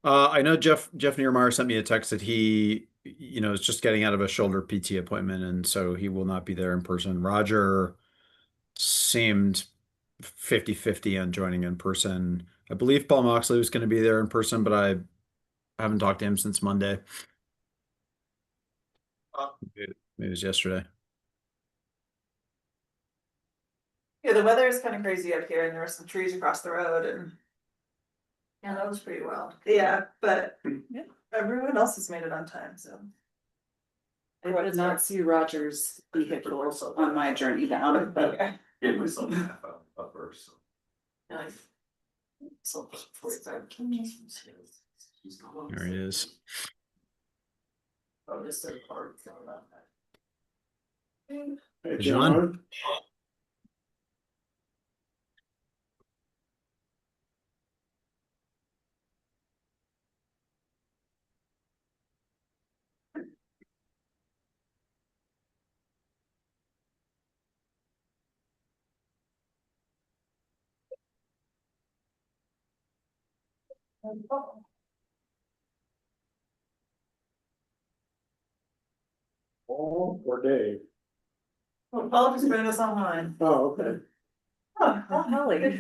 I know Jeff Niermeyer sent me a text that he, is just getting out of a shoulder PT appointment, and so he will not be there in person. Roger seemed 50-50 on joining in person. I believe Paul Moxley was going to be there in person, but I haven't talked to him since Monday. Maybe it was yesterday. Yeah, the weather is kind of crazy up here and there were some trees across the road and Yeah, that was pretty wild. yeah, but yeah, everyone else has made it on time, so. I did not see Roger's vehicle on my journey down, but Okay. Gave myself a half hour up first. like, So 45. There he is. Oh, this is hard. Hey, John. Paul or Dave? Well, Paul just joined us online. Oh, okay. Oh, Holly.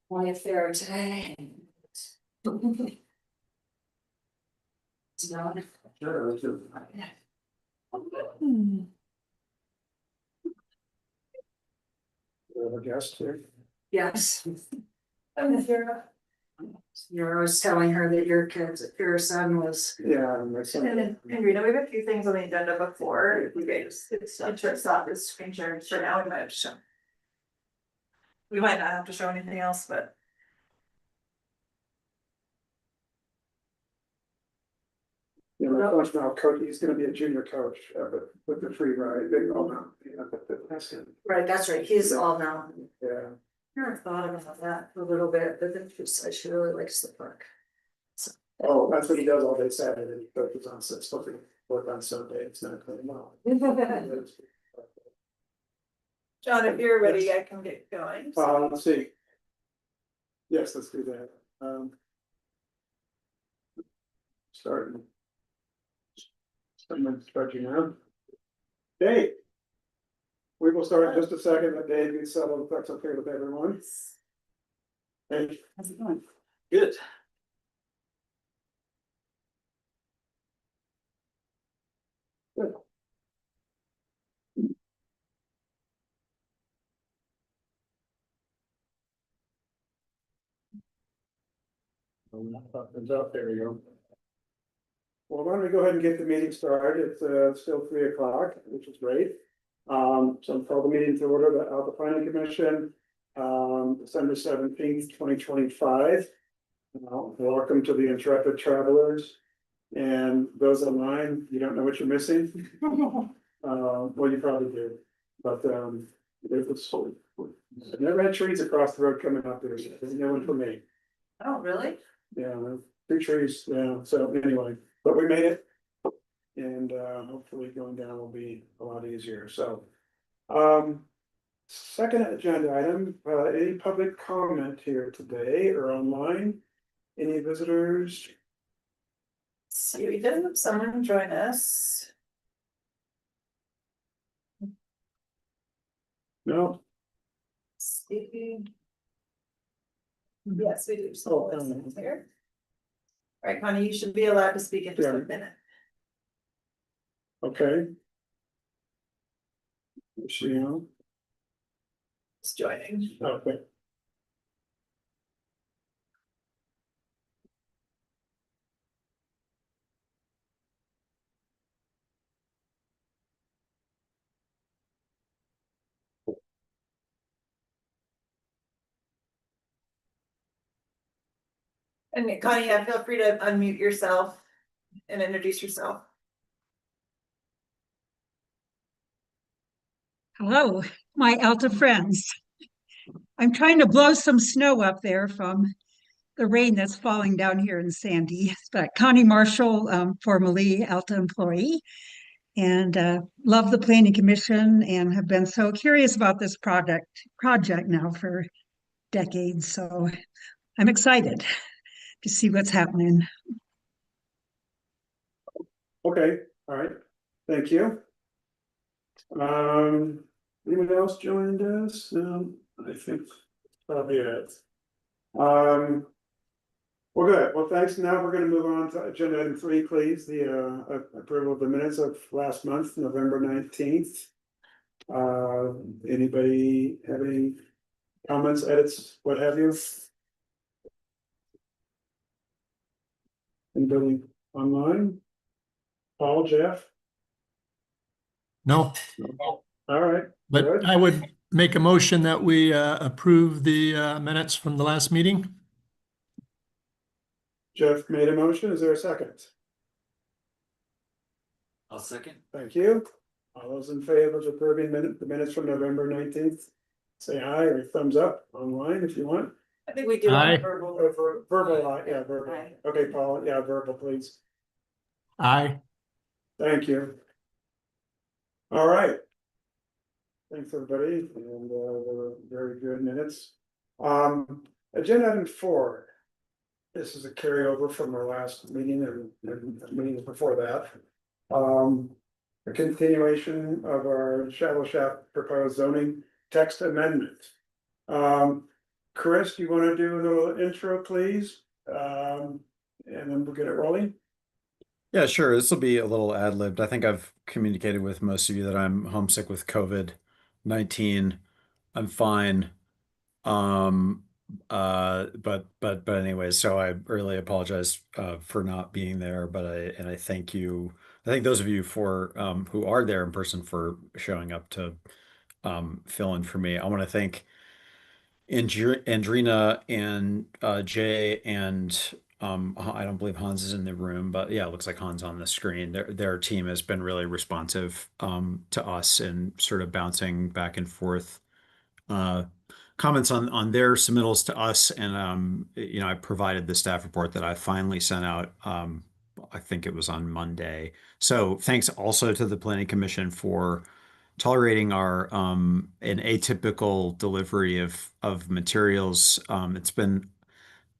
Quiet fair today. It's not. Sure, that's it. We have a guest here. Yes, I'm here. I was telling her that your son was. Yeah, and that's. And Rita, we have a few things on the agenda before, if you guys, stop this screen share for now, we might have to show. We might not have to show anything else, but. You know, coach now, coach, he's gonna be a junior coach, but with the free ride, they all know. Yeah, but that's it. Right, that's right, he's all now. Yeah. Never thought about that a little bit, but then she said she really likes the park. Oh, that's what he does all day Saturday, he coaches on something, work on Sunday, it's not going well. John, if you're ready, I can get going. Let's see. Yes, let's do that. Starting. Someone's starting now. Dave. We will start in just a second, but Dave, you settle if that's okay with everyone. Hey, How's it going? Good. good. Thumbs up, there we go. Well, why don't we go ahead and get the meeting started? It's still 3 o'clock, which is great. So I'll call the meeting to order, the Alta Planning Commission, December 17th, 2025. Welcome to the intrepid travelers. And those online, you don't know what you're missing? Well, you probably do, but it was I've never had trees across the road coming up there, there's no one for me. Oh, really? Yeah, 2 trees, yeah, so anyway, but we made it. And hopefully going down will be a lot easier, so. Second agenda item, any public comment here today or online? Any visitors? See, we did have someone join us. No? See. Yes, we do. Oh, Here. All right, Connie, you should be allowed to speak in just a Yeah. minute. Okay. Is she on? It's joining. Okay. And Connie, yeah, feel free to unmute yourself and introduce yourself. Hello, my Alta friends. I'm trying to blow some snow up there from the rain that's falling down here in Sandy. But Connie Marshall, formerly Alta employee. and love the planning commission and have been so curious about this project now for decades. So I'm excited to see what's happening. Okay, all right, thank you. Anyone else joined us? I think probably it. Well, good. Well, thanks. Now we're gonna move on to agenda item 3, please. The approval of the minutes of last month, November 19th. Anybody have any comments, edits, what have you? Anybody online? Paul, Jeff? No, All right, but good. I would make a motion that we approve the minutes from the last meeting. Jeff made a motion. Is there a second? I'll second. Thank you. All those in favor of approving the minutes from November 19th, say aye or thumbs up online if you want. I think we do Aye. on verbal. Verbal, yeah, verbal. Aye. Okay, Paul, yeah, verbal, please. Aye. Thank you. All right. Thanks, everybody, and they were very good minutes. Agenda item 4. This is a carryover from our last meeting and meetings before that. A continuation of our shallow shaft proposed zoning text amendment. Chris, do you want to do a little intro, please? And then we'll get it rolling. Yeah, sure. This will be a little ad-libbed. I think I've communicated with most of you that I'm homesick with COVID-19. I'm fine. But anyways, so I really apologize for not being there, but I thank you. I thank those of you for who are there in person for showing up to fill in for me. I want to thank Andrina and Jay and I don't believe Hans is in the room, but yeah, it looks like Hans on the screen. Their team has been really responsive to us and sort of bouncing back and forth comments on their submittals to us. And I provided the staff report that I finally sent out. I think it was on Monday. So thanks also to the Planning Commission for tolerating our an atypical delivery of materials. It's been,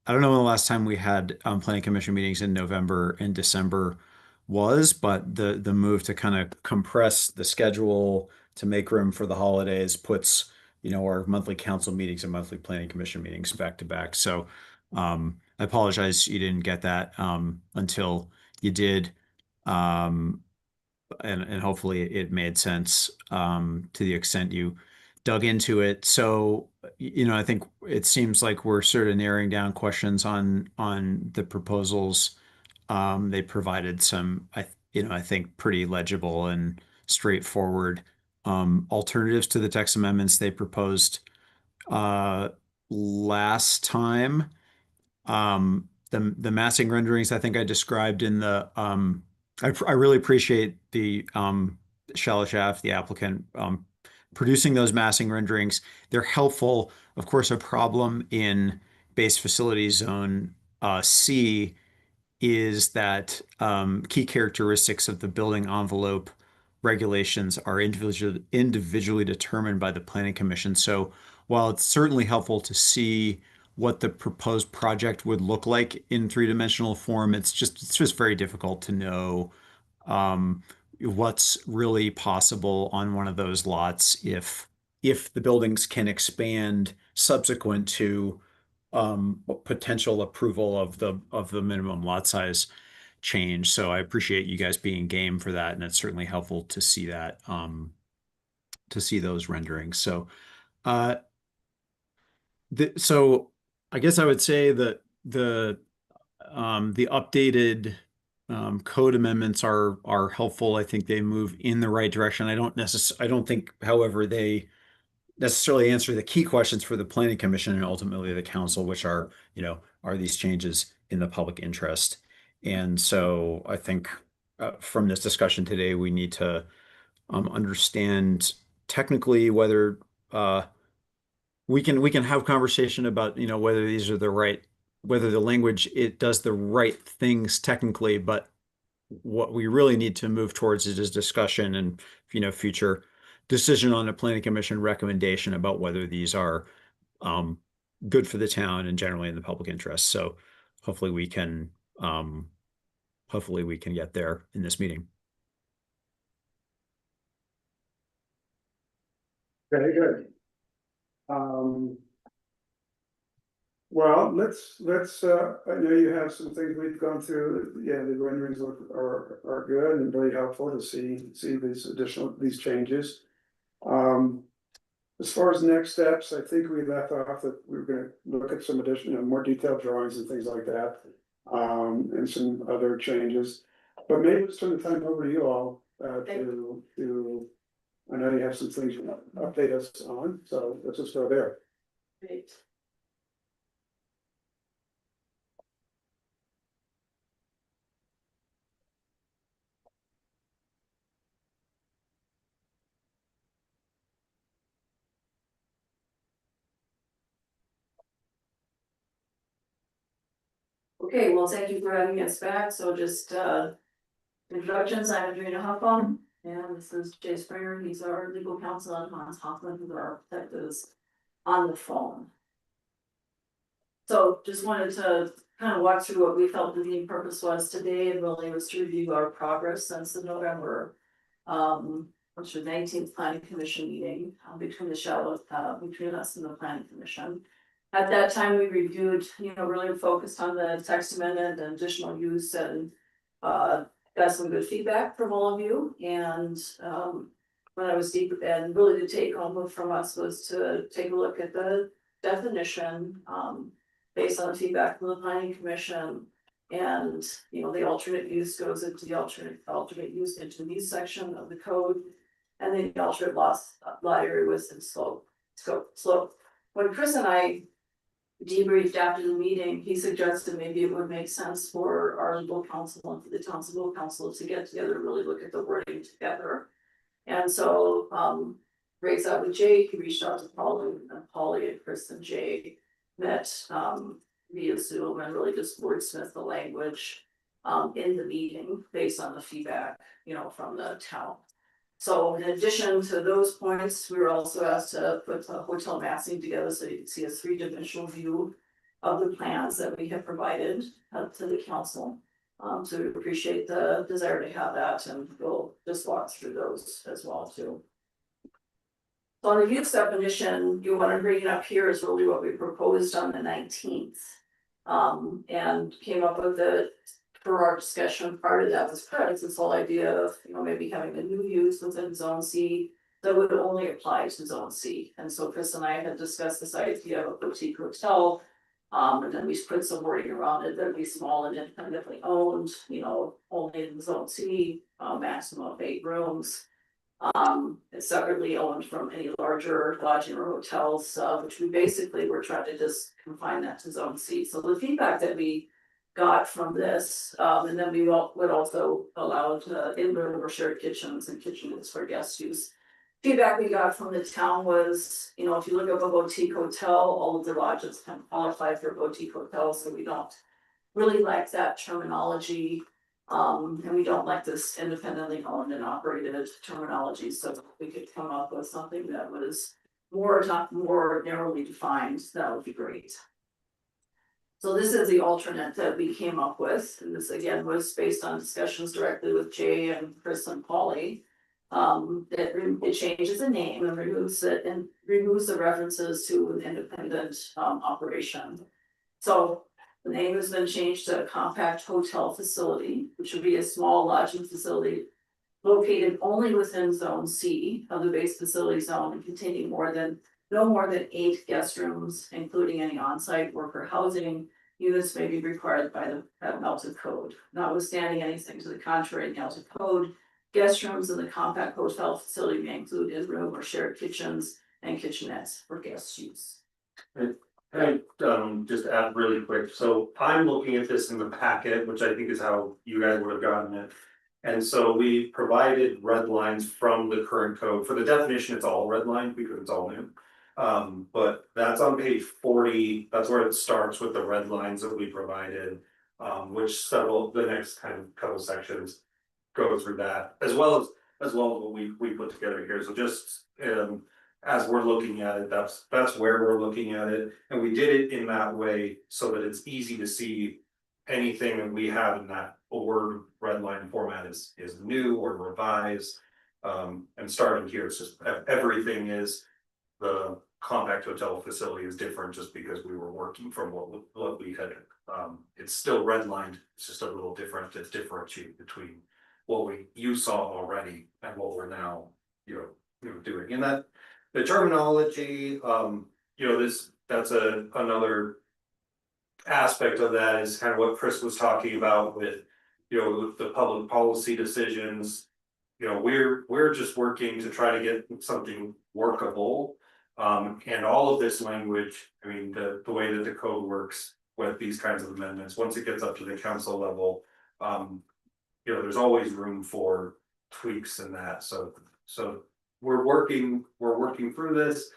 I don't know when the last time we had planning commission meetings in November and December was, but the move to kind of compress the schedule to make room for the holidays puts, our monthly council meetings and monthly planning commission meetings back to back. So I apologize you didn't get that until you did. And hopefully it made sense to the extent you dug into it. So, I think it seems like we're sort of narrowing down questions on the proposals. They provided some, I think pretty legible and straightforward alternatives to the text amendments they proposed last time. The massing renderings I think I described in the I really appreciate the shallow shaft, the applicant producing those massing renderings. They're helpful. Of course, a problem in base facility zone C is that key characteristics of the building envelope regulations are individually determined by the Planning Commission. So while it's certainly helpful to see what the proposed project would look like in three-dimensional form, it's just very difficult to know what's really possible on one of those lots if the buildings can expand subsequent to potential approval of the minimum lot size change. So I appreciate you guys being game for that, and it's certainly helpful to see that to see those renderings. So so I guess I would say that the updated code amendments are helpful. I think they move in the right direction. I don't think, however, they necessarily answer the key questions for the planning commission and ultimately the council, which are, are these changes in the public interest? And so I think from this discussion today, we need to understand technically whether we can have conversation about, whether these are whether the language, it does the right things technically, but what we really need to move towards is discussion and, future decision on a planning commission recommendation about whether these are good for the town and generally in the public interest. So hopefully we can get there in this meeting. Very good. Well, I know you have some things we've gone through, yeah, the renderings are good and very helpful to see these changes. As far as next steps, I think we left off that we were gonna look at some additional, more detailed drawings and things like that. And some other changes, but maybe let's turn the time over to you all, to. I know you have some things you want to update us on, so let's just go there. Great. Okay, well, thank you for having us back. So just introductions, I'm Adrena Huffam, and this is Jay Springer. He's our legal counsel, and Hans Hoffman, who are our detectives on the phone. So just wanted to kind of walk through what we felt the main purpose was today, and really was to review our progress since the November which was 19th planning commission meeting between us and the planning commission. At that time, we reviewed, really focused on the text amendment and additional use, and got some good feedback from all of you. And when I was deep, and really the take home from us was to take a look at the definition based on the feedback from the planning commission. And the alternate use goes into the alternate use into the use section of the code, and then the alternate lot area was in slope. When Chris and I debriefed after the meeting, he suggested maybe it would make sense for our legal counsel and for the town's legal counsel to get together, really look at the wording together. And so raised out with Jay, he reached out to Polly and Chris and Jay met via Zoom and really just wordsmith the language in the meeting based on the feedback, from the town. So in addition to those points, we were also asked to put a hotel massing together so you can see a 3-dimensional view of the plans that we have provided to the council. So we appreciate the desire to have that, and we'll just walk through those as well too. So on the use definition, you want to bring it up here is really what we proposed on the 19th. And came up with for our discussion, part of that was Chris, this whole idea of, maybe having a new use within zone C that would only apply to zone C. And so Chris and I had discussed this idea of a boutique hotel. And then we put some wording around it that would be small and independently owned, only in zone C, maximum of 8 rooms. Separately owned from any larger lodging or hotels, which we basically were trying to just confine that to zone C. So the feedback that we got from this, and then we would also allow in-room or shared kitchens and kitchenettes for guest use. Feedback we got from the town was, if you look up a boutique hotel, all of the lodges can qualify for boutique hotels, so we don't really like that terminology. And we don't like this independently owned and operated terminology, so if we could come up with something that was more narrowly defined, that would be great. So this is the alternate that we came up with, and this again was based on discussions directly with Jay and Chris and Polly. It changes the name and removes the references to an independent operation. So the name has been changed to a compact hotel facility, which would be a small lodging facility located only within zone C of the base facility zone and containing no more than 8 guest rooms, including any on-site worker housing. Units may be required by the Alta code. Notwithstanding anything to the contrary in the Alta code, guest rooms in the compact hotel facility may include in-room or shared kitchens and kitchenettes for guest use. Can I just add really quick, so I'm looking at this in the packet, which I think is how you guys would have gotten it. And so we provided red lines from the current code. For the definition, it's all red line because it's all new. But that's on page 40, that's where it starts with the red lines that we provided. Which several, the next kind of couple sections go through that, as well as what we put together here, so just, as we're looking at it, that's where we're looking at it, and we did it in that way so that it's easy to see. Anything that we have in that Word red line format is new or revised. And starting here, it's just everything is, the compact hotel facility is different just because we were working from what we had. It's still redlined, it's just a little different to differentiate between what you saw already and what we're now, doing. And that, the terminology, that's another aspect of that is kind of what Chris was talking about with, the public policy decisions. We're just working to try to get something workable. And all of this language, I mean, the way that the code works with these kinds of amendments, once it gets up to the council level, there's always room for tweaks in that, so we're working through this.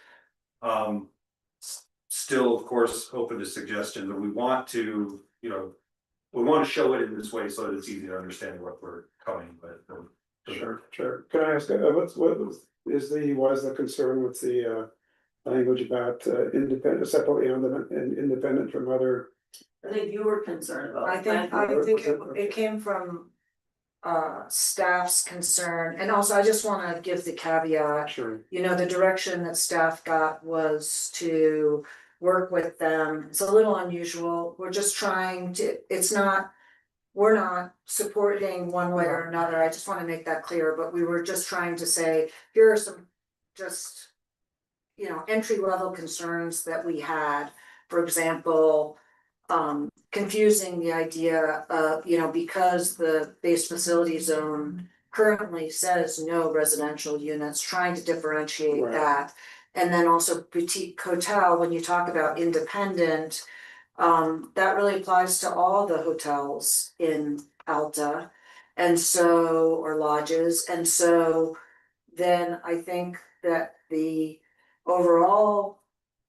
Still, of course, open to suggestion, but we want to, we want to show it in this way so that it's easy to understand what we're coming, but. Sure. Can I ask, what is the concern with the language about independent, separately owned and independent from other? I think you were concerned about. I think it came from staff's concern, and also I just wanna give the caveat. Sure. The direction that staff got was to work with them. It's a little unusual. We're just trying to, we're not supporting one way or another. I just wanna make that clear, but we were just trying to say, here are some just, entry level concerns that we had. For example, confusing the idea of, because the base facility zone currently says no residential units, trying to differentiate Right. that. And then also boutique hotel, when you talk about independent, that really applies to all the hotels in Alta. And so, or lodges, and so then I think that the overall,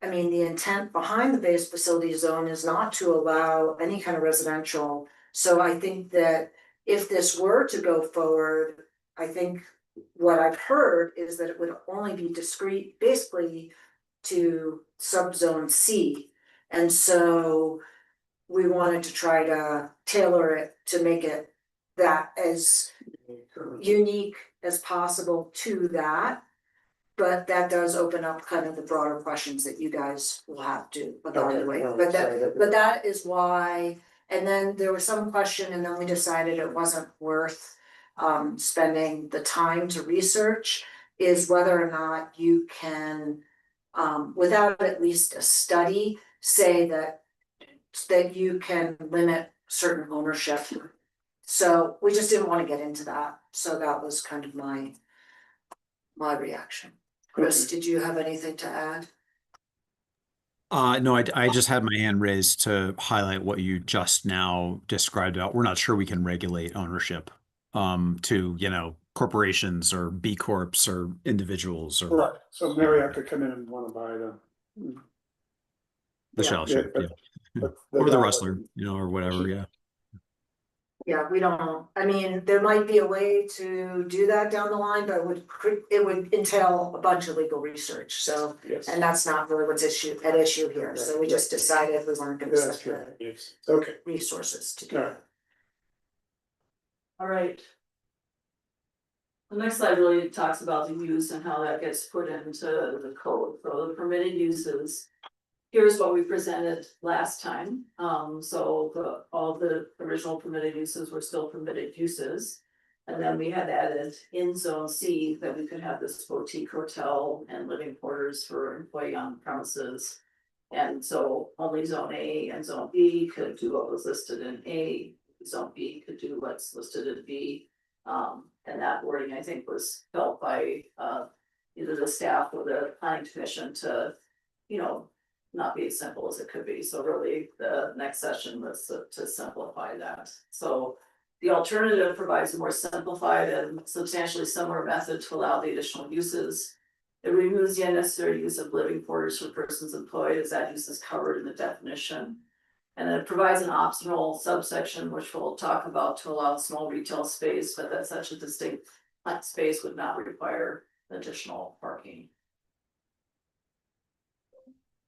the intent behind the base facility zone is not to allow any kind of residential. So I think that if this were to go forward, I think what I've heard is that it would only be discrete, basically to subzone C. And so we wanted to try to tailor it to make it that as unique as possible to that. But that does open up kind of the broader questions that you guys will have to evaluate. But that is why, and then there was some question, and then we decided it wasn't worth spending the time to research, is whether or not you can, without at least a study, say that you can limit certain ownership. So we just didn't want to get into that. So that was kind of my reaction. Chris, did you have anything to add? No, I just had my hand raised to highlight what you just now described about. We're not sure we can regulate ownership to, corporations or B Corps or individuals or Right, so Marriott could come in and wanna buy the shell ship, but- yeah. but Or the that Rustler, wasn't- or whatever, yeah. Yeah, we don't, there might be a way to do that down the line, but it would entail a bunch of legal research, so. Yes. And that's not really what's at issue here, so we just decided we weren't gonna That's spend right, yes, okay, the resources to do all it. right. All right. The next slide really talks about the use and how that gets put into the code, so the permitted uses. Here's what we presented last time, so all the original permitted uses were still permitted uses. And then we had added in zone C that we could have this boutique hotel and living quarters for employee on premises. And so only zone A and zone B could do what was listed in A, zone B could do what's listed in B. And that wording, I think, was felt by either the staff or the planning commission to, not be as simple as it could be. So really, the next session was to simplify that. So the alternative provides a more simplified and substantially similar method to allow the additional uses. It removes the unnecessary use of living quarters for persons employed, as that use is covered in the definition. And it provides an optional subsection, which we'll talk about, to allow small retail space, but that such a distinct space would not require additional parking.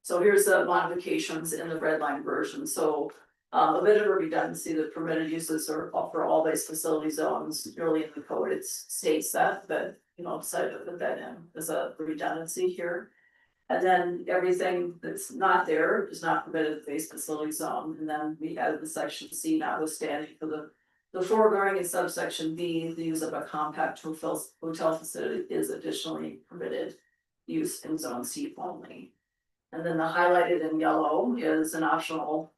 So here's the modifications in the red line version, so a bit of a redundancy, the permitted uses are for all base facility zones, early in the code, it states that, but you know, decided to put that in as a redundancy here. And then everything that's not there is not permitted in the base facility zone, and then we added the section C notwithstanding for the foregoing in subsection B, the use of a compact hotel facility is additionally permitted use in zone C only. And then the highlighted in yellow is an optional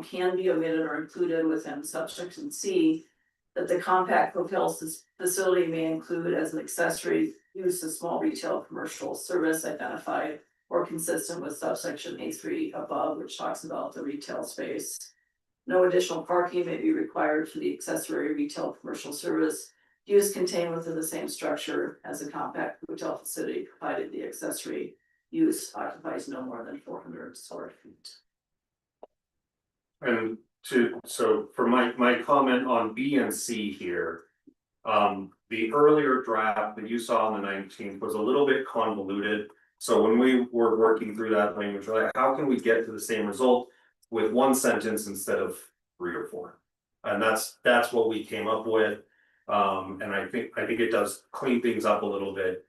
can be omitted or included within subsection C. That the compact hotel facility may include as an accessory use of small retail commercial service identified or consistent with subsection A3 above, which talks about the retail space. No additional parking may be required for the accessory retail commercial service use contained within the same structure as a compact hotel facility, provided the accessory use occupies no more than 400 square feet. And so for my comment on B and C here. The earlier draft that you saw on the 19th was a little bit convoluted. So when we were working through that language, we're like, how can we get to the same result with one sentence instead of 3 or 4? And that's what we came up with. And I think it does clean things up a little bit.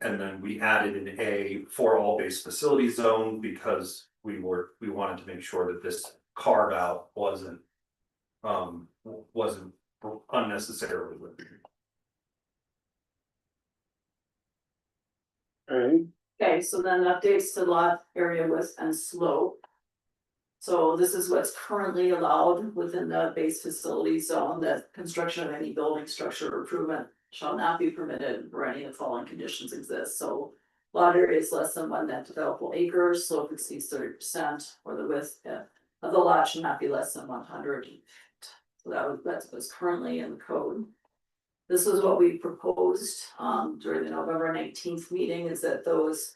And then we added an A for all base facility zone because we wanted to make sure that this carve out wasn't unnecessarily limited. Alright, Okay, so then updates to lot area width and slope. So this is what's currently allowed within the base facility zone, that construction of any building structure or improvement shall not be permitted where any of the following conditions exist. So lot area is less than 1 net developable acres, slope exceeds 30%, or the width of the lot should not be less than 100 feet. So that's what's currently in the code. This is what we proposed during the November 19th meeting, is that those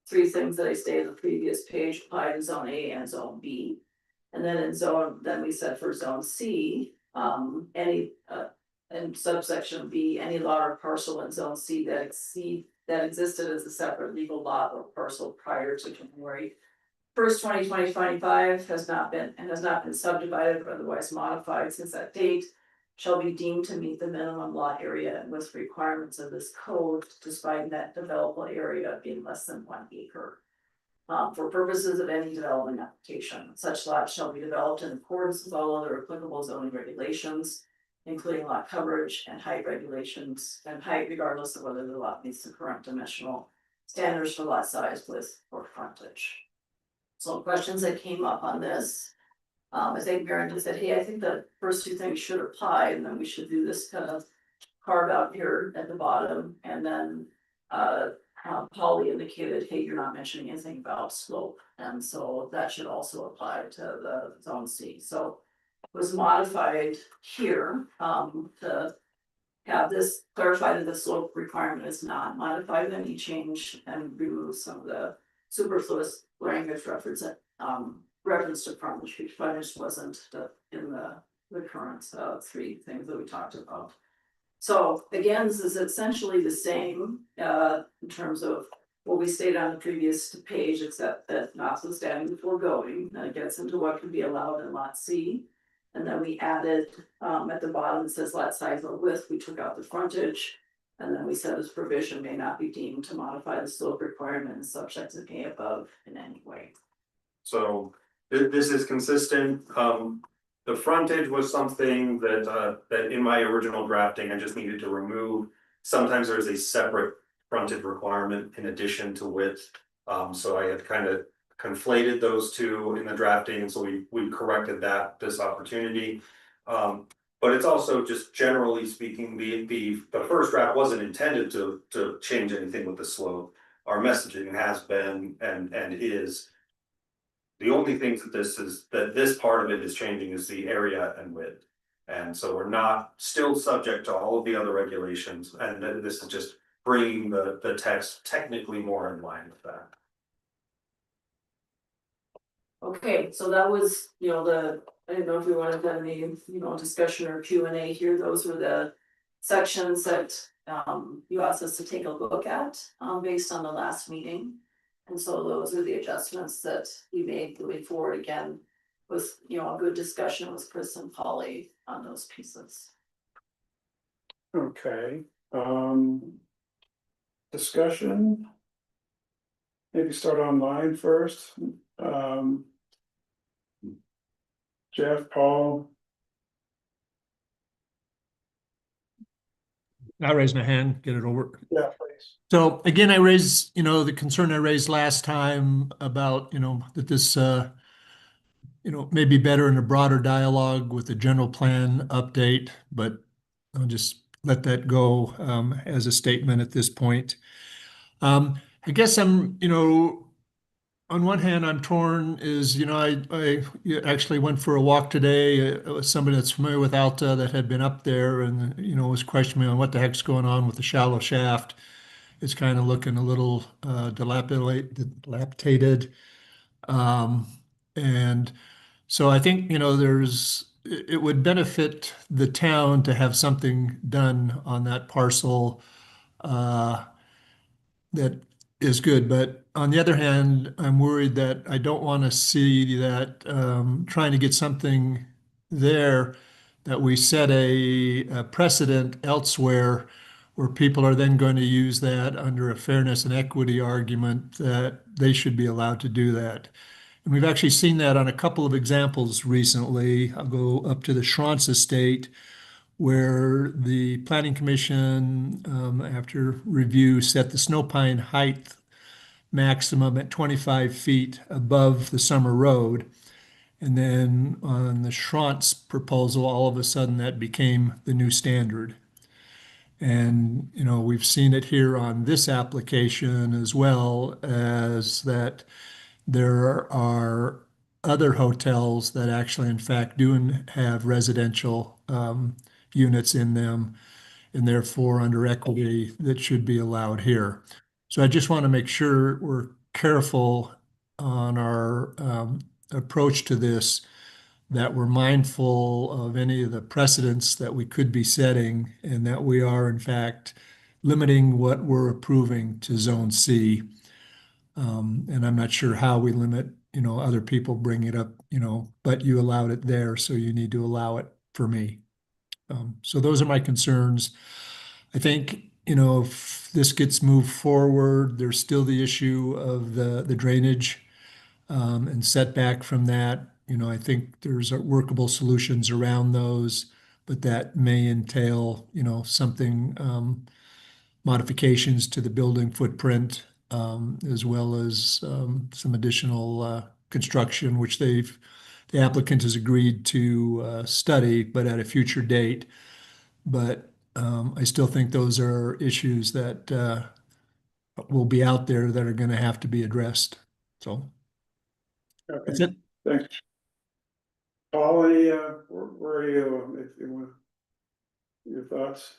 3 things that I stated on the previous page apply to zone A and zone B. And then then we said for zone C, any in subsection B, any lot or parcel in zone C that existed as a separate legal lot or parcel prior to January 1st, 2025 has not been subdivided or otherwise modified since that date, shall be deemed to meet the minimum lot area and width requirements of this code, despite net developable area being less than 1 acre. For purposes of any development application, such lots shall be developed in accordance with all other applicable zoning regulations, including lot coverage and height regulations, and height regardless of whether the lot meets the current dimensional standards for lot size, width, or frontage. So questions that came up on this, I think Maren just said, hey, I think the first 2 things should apply, and then we should do this kind of carve out here at the bottom, and then Polly indicated, hey, you're not mentioning anything about slope, and so that should also apply to the zone C. So it was modified here to have this clarified that the slope requirement is not modified, then you change and remove some of the superfluous language reference to frontage, which frontage wasn't in the current 3 things that we talked about. So again, this is essentially the same in terms of what we stated on the previous page, except that notwithstanding the foregoing, it gets into what can be allowed in lot C. And then we added at the bottom, it says lot size or width, we took out the frontage. And then we said this provision may not be deemed to modify the slope requirement subject to A above in any way. So this is consistent. The frontage was something that in my original drafting, I just needed to remove. Sometimes there's a separate frontage requirement in addition to width. So I had kind of conflated those 2 in the drafting, and so we corrected this opportunity. But it's also just generally speaking, the first draft wasn't intended to change anything with the slope. Our messaging has been and is. The only things that this part of it is changing is the area and width. And so we're not still subject to all of the other regulations, and this is just bringing the text technically more in line with that. Okay, so that was, I didn't know if we wanted to have any, discussion or Q and A here, those were the sections that you asked us to take a look at, based on the last meeting. And so those are the adjustments that we made moving forward again, was, a good discussion with Chris and Polly on those pieces. Okay, discussion. Maybe start online first. Jeff, Paul, I raised my hand, get it over. yeah, please. So again, I raised, the concern I raised last time about, that this, may be better in a broader dialogue with the general plan update, but I'll just let that go as a statement at this point. I guess I'm, on one hand, I'm torn is, I actually went for a walk today with somebody that's familiar with Alta that had been up there and, was questioning me on what the heck's going on with the shallow shaft. It's kind of looking a little dilapidated. And so I think, it would benefit the town to have something done on that parcel that is good. But on the other hand, I'm worried that I don't want to see that trying to get something there that we set a precedent elsewhere where people are then going to use that under a fairness and equity argument that they should be allowed to do that. And we've actually seen that on a couple of examples recently. I'll go up to the Schranz estate where the planning commission, after review, set the snow pine height maximum at 25 feet above the summer road. And then on the Schranz proposal, all of a sudden that became the new standard. And, we've seen it here on this application as well as that there are other hotels that actually, in fact, do have residential units in them, and therefore under equity that should be allowed here. So I just want to make sure we're careful on our approach to this, that we're mindful of any of the precedents that we could be setting, and that we are, in fact, limiting what we're approving to Zone C. And I'm not sure how we limit, other people bring it up, but you allowed it there, so you need to allow it for me. So those are my concerns. I think, if this gets moved forward, there's still the issue of the drainage and setback from that. I think there's workable solutions around those, but that may entail, something modifications to the building footprint, as well as some additional construction, which the applicant has agreed to study, but at a future date. But I still think those are issues that will be out there that are going to have to be addressed. So that's Okay, it. thanks. Paul, any, where are you, if you want, your thoughts?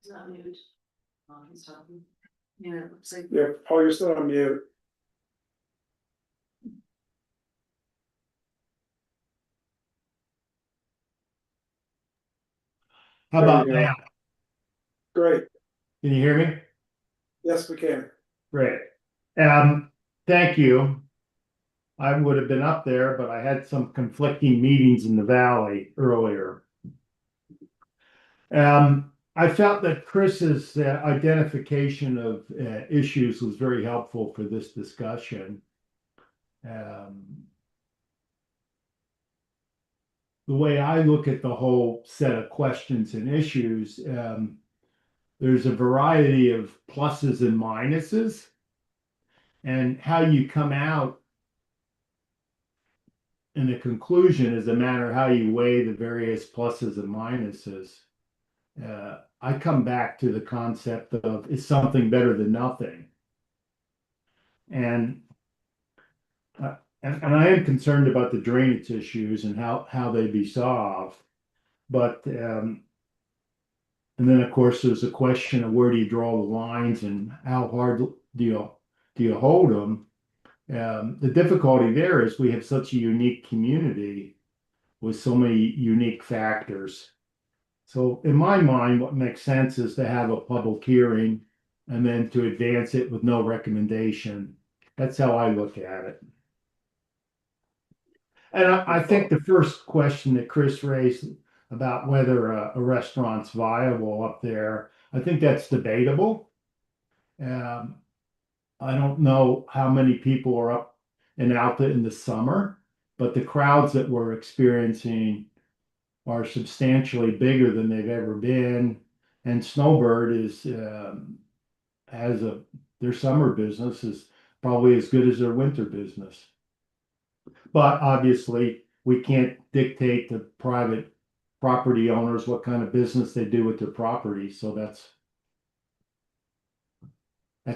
Is that muted? He's talking. Yeah, looks like. Yeah, Paul, you're still on mute. How There about you go. now? Great, Can you hear me? yes, we can. Great. Thank you. I would have been up there, but I had some conflicting meetings in the valley earlier. I felt that Chris's identification of issues was very helpful for this discussion. The way I look at the whole set of questions and issues, there's a variety of pluses and minuses, and how you come out in the conclusion is a matter of how you weigh the various pluses and minuses. I come back to the concept of, is something better than nothing? And I am concerned about the drainage issues and how they be solved. But and then of course there's a question of where do you draw the lines and how hard do you hold them? The difficulty there is we have such a unique community with so many unique factors. So in my mind, what makes sense is to have a public hearing and then to advance it with no recommendation. That's how I look at it. And I think the first question that Chris raised about whether a restaurant's viable up there, I think that's debatable. Um, I don't know how many people are up in Alta in the summer, but the crowds that we're experiencing are substantially bigger than they've ever been. And Snowbird is has their summer business is probably as good as their winter business. But obviously, we can't dictate to private property owners what kind of business they do with their property. So that's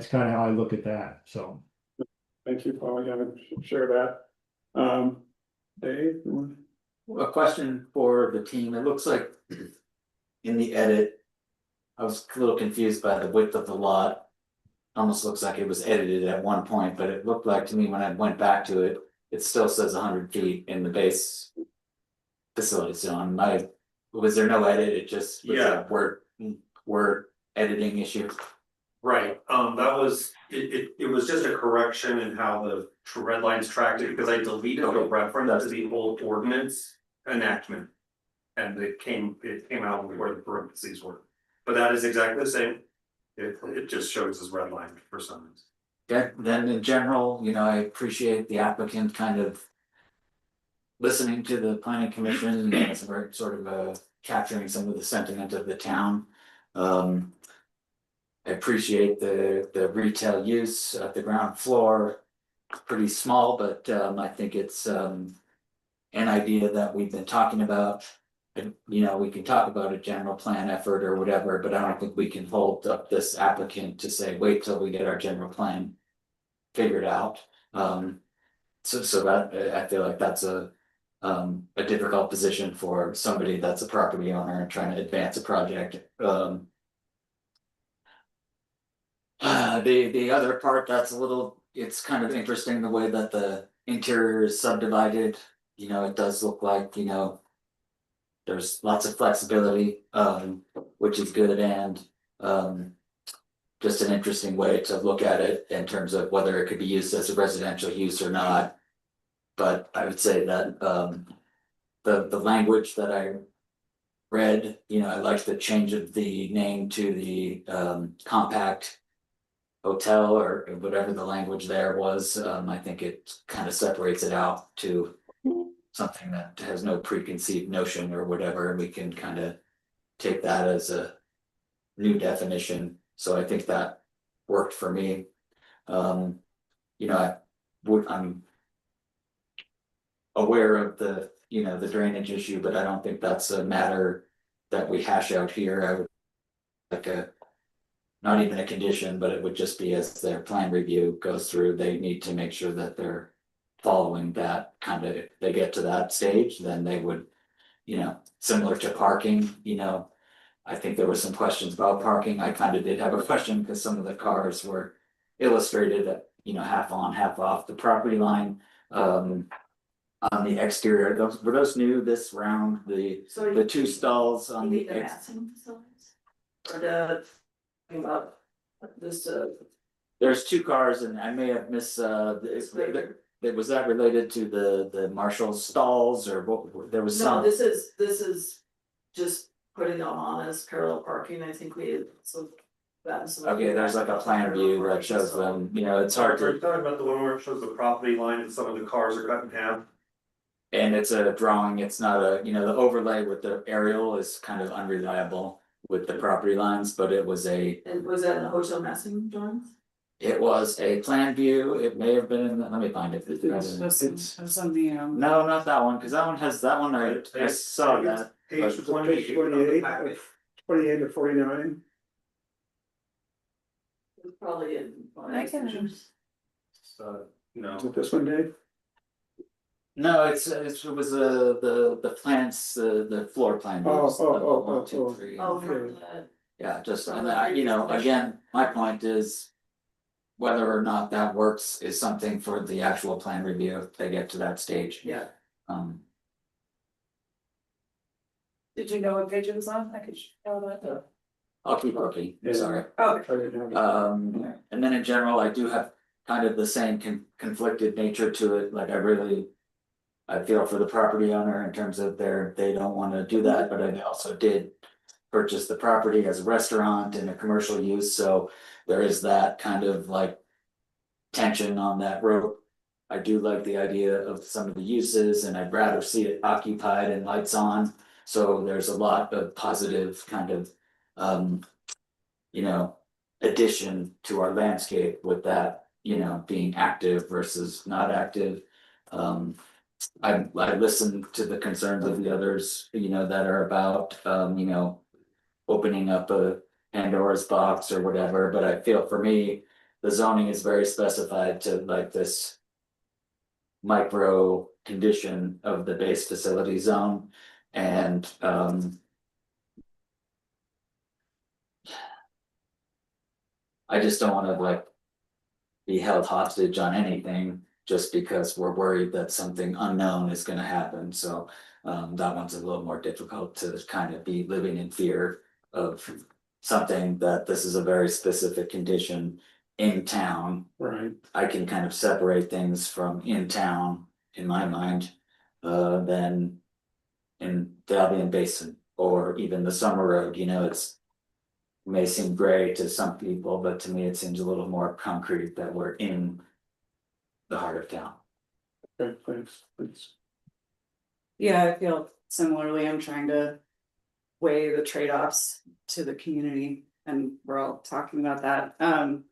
kind of how I look at that. So Thank you, Paul, yeah, share that. Dave, you want- A question for the team. It looks like in the edit, I was a little confused by the width of the lot. Almost looks like it was edited at one point, but it looked like to me when I went back to it, it still says 100 feet in the base facility. So was there no edit? It just was Yeah. a word editing issue. Right, that was, it was just a correction in how the red lines tracked it, because I deleted the reference to the old ordinance enactment. And it came out where the parentheses were, but that is exactly the same. It just shows as red line for some reason. Okay, then in general, I appreciate the applicant kind of listening to the planning commission, as we're sort of capturing some of the sentiment of the town. I appreciate the retail use at the ground floor. Pretty small, but I think it's an idea that we've been talking about. And, we can talk about a general plan effort or whatever, but I don't think we can hold up this applicant to say, wait till we get our general plan figured out. So that I feel like that's a difficult position for somebody that's a property owner and trying to advance a project. The other part that's it's kind of interesting the way that the interior is subdivided. It does look like, there's lots of flexibility, which is good, and just an interesting way to look at it in terms of whether it could be used as a residential use or not. But I would say that the language that I read, I like the change of the name to the compact hotel or whatever the language there was. I think it kind of separates it out to something that has no preconceived notion or whatever, and we can kind of take that as a new definition. So I think that worked for me. I'm aware of the drainage issue, but I don't think that's a matter that we hash out here. I would like not even a condition, but it would just be as their plan review goes through, they need to make sure that they're following that kind of, if they get to that stage, then they would, similar to parking, I think there were some questions about parking. I kind of did have a question because some of the cars were illustrated at, half on, half off the property line. On the exterior, were those new this round, the two stalls on the massing facilities? Or the, about this, there's two cars and I may have missed, was that related to the Marshall stalls or what, there was no, some? this is just putting them on as parallel parking. I think we had some. Okay, there's like a plan view that shows them, it's hard Are you to, talking about the one where it shows the property line and some of the cars are cut in half? and it's a drawing, it's not the overlay with the aerial is kind of unreliable with the property lines, but it was And was that in the hotel massing drawings? it was a plan view, it may have been in let me find it. It's on the, No, not that one, because that one has, that one, I saw that. Page but- 20. Page 28 to 49. It's probably in. I can- Is it this one, Dave? No, it was the plants, the floor plan. views, Oh, one, two, three. Oh, Okay. from the. Yeah, just, and again, my point is. whether or not that works is something for the actual plan review if they get to that stage. Yeah. Um, Did you know what page it was on? I could show that. I'll keep looking, sorry. Oh, I didn't have it. And then in general, I do have kind of the same conflicted nature to it, like I feel for the property owner in terms of they don't wanna do that, but I also did purchase the property as a restaurant and a commercial use, so there is that kind of like tension on that road. I do like the idea of some of the uses and I'd rather see it occupied and lights on, so there's a lot of positive kind of you know, addition to our landscape with that, being active versus not active. I listened to the concerns of the others, that are about, opening up a Pandora's box or whatever, but I feel for me, the zoning is very specified to like this micro condition of the base facility zone. And I just don't wanna like be held hostage on anything just because we're worried that something unknown is gonna happen, so that one's a little more difficult to kind of be living in fear of something that this is a very specific condition in town. Right, I can kind of separate things from in town in my mind, than in the Albion Basin or even the Summer Road, it's may seem gray to some people, but to me, it seems a little more concrete that we're in the heart of town. okay, thanks. Yeah, I feel similarly. I'm trying to weigh the trade-offs to the community and we're all talking about that. I'm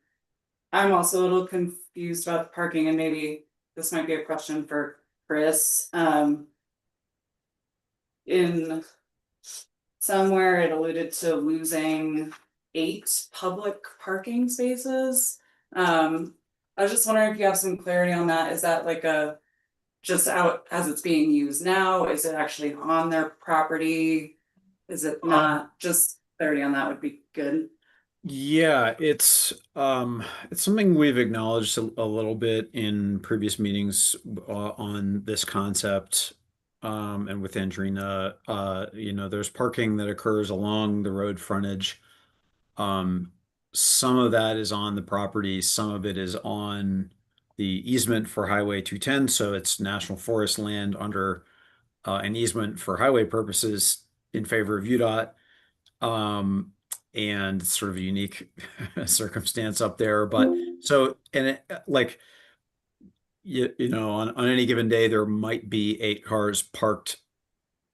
also a little confused about the parking and maybe this might be a question for Chris. In somewhere it alluded to losing 8 public parking spaces. I was just wondering if you have some clarity on that. Is that like just out as it's being used now? Is it actually on their property? Is it not? Just clarity on that would be good. Yeah, it's something we've acknowledged a little bit in previous meetings on this concept. And with Andrina, there's parking that occurs along the road frontage. Um, some of that is on the property, some of it is on the easement for Highway 210, so it's National Forest land under an easement for highway purposes in favor of UDOT. And it's sort of a unique circumstance up there. But so, and like, on any given day, there might be 8 cars parked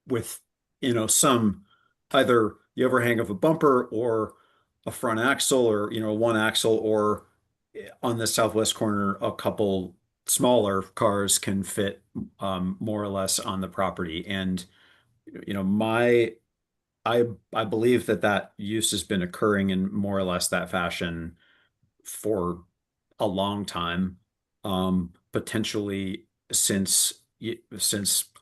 with, some either the overhang of a bumper or a front axle or, one axle, or on the southwest corner, a couple smaller cars can fit more or less on the property. And, you know, my I believe that use has been occurring in more or less that fashion for a long time. Potentially since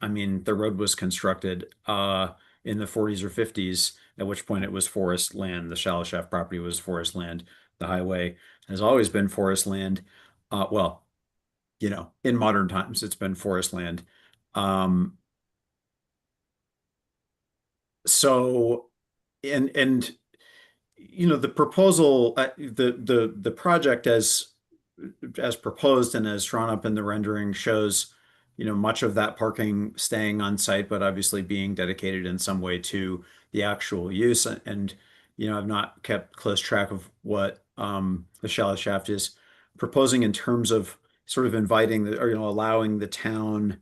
I mean the road was constructed in the 40s or 50s, at which point it was forest land. The Shallow Shaft property was forest land. The highway has always been forest land. Well, in modern times it's been forest land. Um, so and the proposal, the project as proposed and as drawn up in the rendering shows, much of that parking staying on site, but obviously being dedicated in some way to the actual use. And I've not kept close track of what the Shallow Shaft is proposing in terms of sort of inviting or allowing the town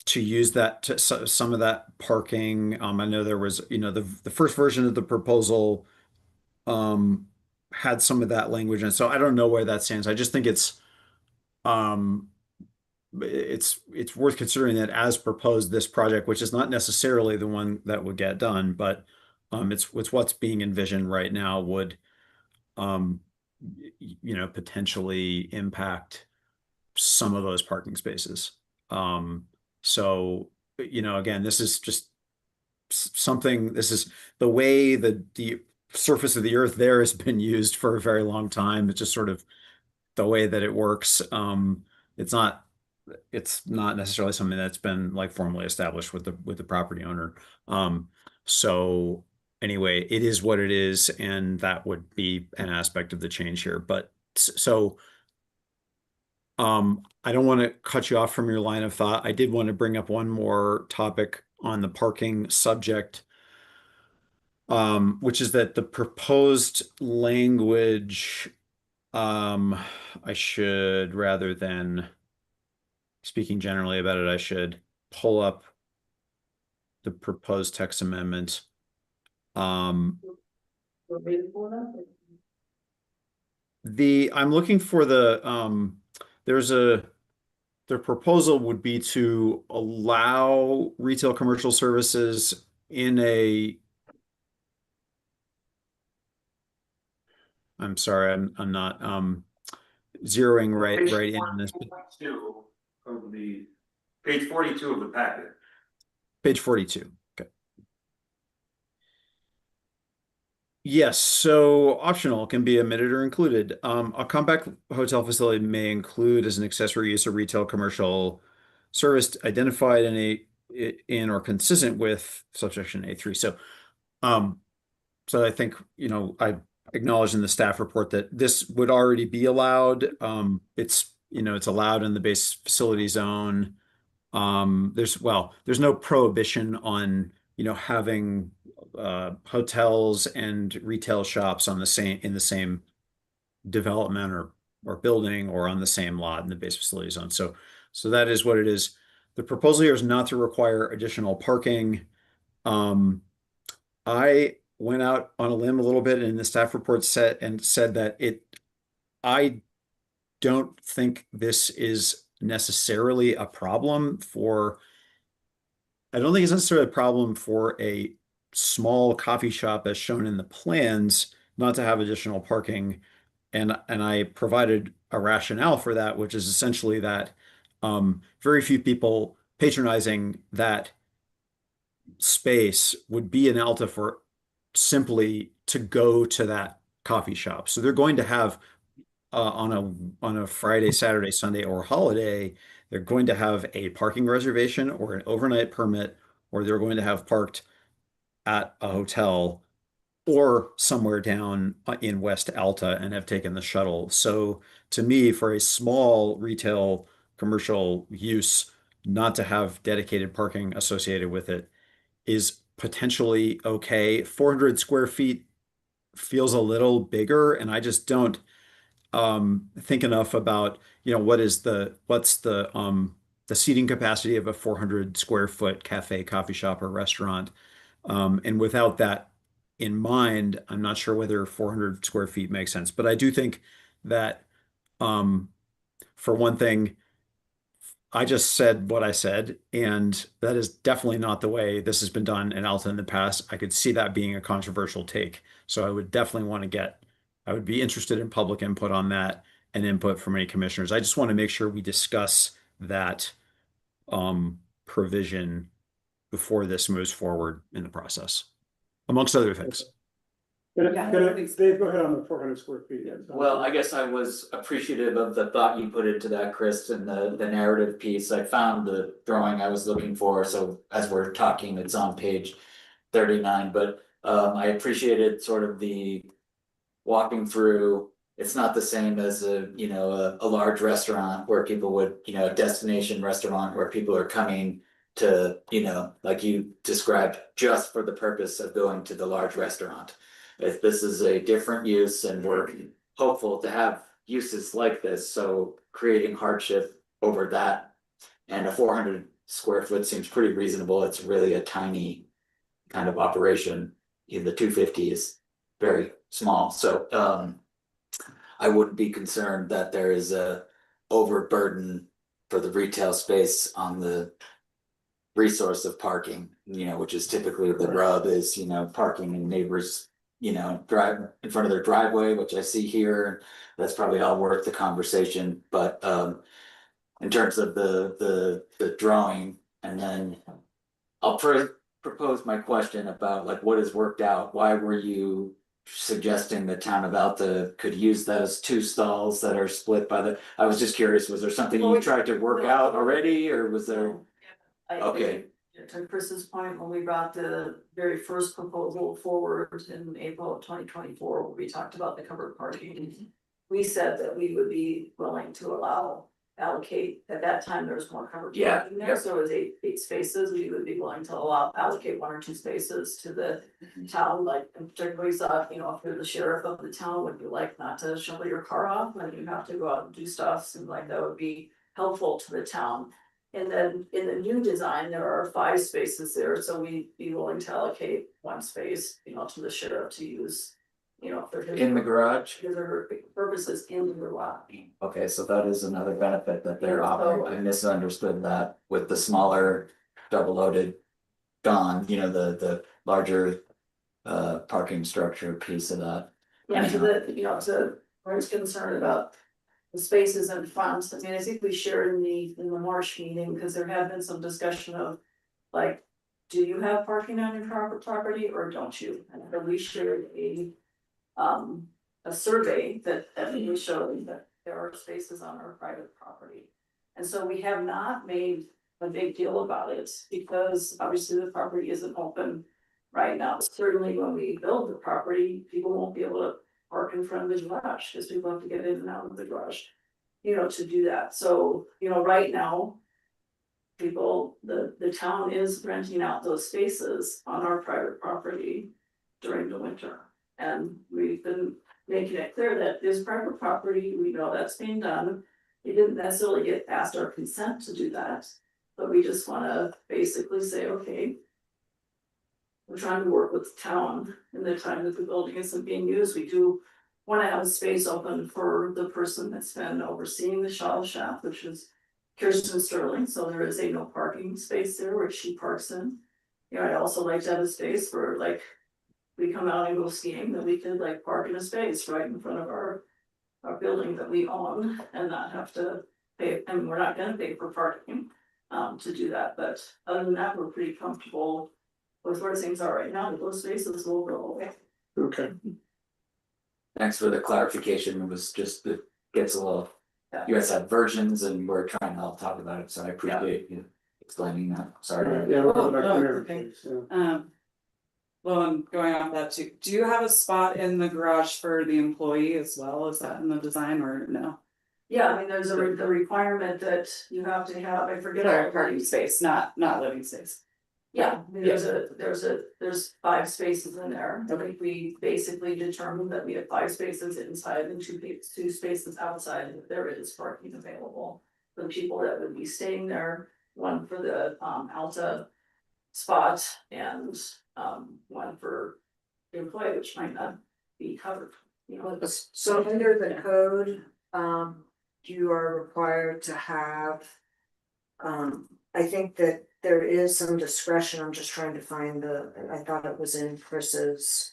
to use that some of that parking. I know there was, the first version of the proposal um had some of that language, and so I don't know where that stands. I just think um it's worth considering that as proposed, this project, which is not necessarily the one that would get done, but it's what's being envisioned right now, would um potentially impact some of those parking spaces. So again, this is just something, this is the way the surface of the earth there has been used for a very long time. It's just sort of the way that it works. It's not it's not necessarily something that's been like formally established with the property owner. So anyway, it is what it is, and that would be an aspect of the change here. But so I don't want to cut you off from your line of thought. I did want to bring up one more topic on the parking subject, which is that the proposed language, I should, rather than speaking generally about it, I should pull up the proposed text amendment. I'm looking for the proposal would be to allow retail commercial services in I'm sorry, I'm not zeroing right in this. Of the page 42 of the packet. Page 42. Okay. Yes, so optional can be omitted or included. A compact hotel facility may include as an accessory use a retail commercial service identified in or consistent with subsection A3. Um, so I think, I acknowledged in the staff report that this would already be allowed. It's allowed in the base facility zone. There's no prohibition on, having hotels and retail shops in the same development or building or on the same lot in the base facility zone. So that is what it is. The proposal here is not to require additional parking. I went out on a limb a little bit in the staff report said that I don't think this is necessarily a problem I don't think it's necessarily a problem for a small coffee shop as shown in the plans not to have additional parking. And I provided a rationale for that, which is essentially that very few people patronizing that space would be in Alta for simply to go to that coffee shop. So they're going to have on a Friday, Saturday, Sunday, or holiday, they're going to have a parking reservation or an overnight permit, or they're going to have parked at a hotel or somewhere down in West Alta and have taken the shuttle. So to me, for a small retail commercial use, not to have dedicated parking associated with it is potentially okay. 400 square feet feels a little bigger, and I just don't think enough about, what's the seating capacity of a 400 square foot cafe, coffee shop, or restaurant. And without that in mind, I'm not sure whether 400 square feet makes sense. But I do think that, for one thing, I just said what I said, and that is definitely not the way this has been done in Alta in the past. I could see that being a controversial take. So I would be interested in public input on that and input from any commissioners. I just want to make sure we discuss that provision before this moves forward in the process, amongst other things. Dave, go ahead on the 400 square feet. Well, I guess I was appreciative of the thought you put into that, Chris, and the narrative piece. I found the drawing I was looking for, so as we're talking, it's on page 39, but I appreciated sort of the walking through. It's not the same as a large restaurant where people would, a destination restaurant where people are coming to, like you described, just for the purpose of going to the large restaurant. If this is a different use, and we're hopeful to have uses like this, so creating hardship over that, and a 400 square foot seems pretty reasonable. It's really a tiny kind of operation. The 250 is very small, so I wouldn't be concerned that there is a overburden for the retail space on the resource of parking, which is typically the rub is, parking in neighbors, drive in front of their driveway, which I see here. That's probably all worth the conversation, but in terms of the drawing, and then I'll propose my question about like what has worked out. Why were you suggesting the town of Alta could use those two stalls that are split by the, I was just curious, was there something you tried to work out already, or was there? Okay. To Chris's point, when we brought the very first proposal forward in April of 2024, where we talked about the covered parking. We said that we would be willing to allocate, at that time, there was more covered Yeah, parking there, yeah. so it was eight spaces, we would be willing to allocate 1 or 2 spaces to the town, like, and particularly saw, you know, if you're the sheriff of the town, would you like not to shovel your car off when you have to go out and do stuff, seems like that would be helpful to the town. And then in the new design, there are 5 spaces there, so we'd be willing to allocate 1 space, you know, to the sheriff to use. You know, for his. In the garage? His or purposes in the lot. Okay, so that is another benefit that they're Yeah, offering. I misunderstood that with the smaller double loaded gone, you know, the larger parking structure piece of that. Yeah, to the, you know, to, I was concerned about the spaces in front. I mean, I think we shared in the March meeting, because there had been some discussion of, like, do you have parking on your property or don't you? And then we shared a survey that we showed that there are spaces on our private property. And so we have not made a big deal about it, because obviously the property isn't open right now. Certainly when we build the property, people won't be able to park in front of the garage, because people have to get in and out of the garage, you know, to do that. So, you know, right now, people, the town is renting out those spaces on our private property during the winter. And we've been making it clear that this private property, we know that's being done. We didn't necessarily get asked our consent to do that, but we just wanna basically say, okay. We're trying to work with the town in the time that the building isn't being used. We do wanna have a space open for the person that's been overseeing the shuttle shaft, which is Kirsten Sterling, so there is a no parking space there which she parks in. You know, I'd also like to have a space for, like, we come out and go skiing, then we could like park in a space right in front of our building that we own and not have to pay, and we're not gonna pay for parking to do that, but other than that, we're pretty comfortable with where things are right now. Those spaces will go away. Okay, Thanks for the clarification. It was just, it gets a little, you guys have versions and we're trying to all talk about it, so I appreciate you explaining that. Sorry. yeah, we'll go back Oh, to Mary, okay. please, yeah. Well, and going off that too, do you have a spot in the garage for the employee as well? Is that in the design or no? Yeah, I mean, there's the requirement that you have to have, I forget. Sorry, parking space, not living space. Yeah, I mean, there's 5 spaces in there. I think we basically determined that we have 5 spaces inside and 2 spaces outside, and there is parking available. For the people that would be staying there, 1 for the Alta spot and 1 for the employee, which might not be covered, you know. So under the code, you are required to have. I think that there is some discretion, I'm just trying to find I thought it was in Chris's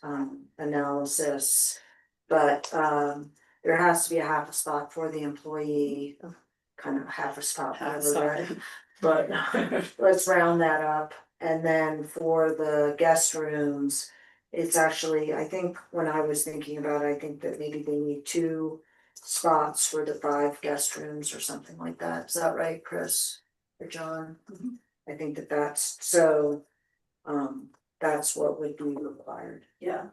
analysis. But there has to be a half a spot for the employee, kind of half a spot, but let's round that up. And then for the guest rooms, it's actually, I think when I was thinking about it, I think that maybe they need 2 spots for the 5 guest rooms or something like that. Is that right, Chris or John? I think that's so, that's what would be required. Yeah.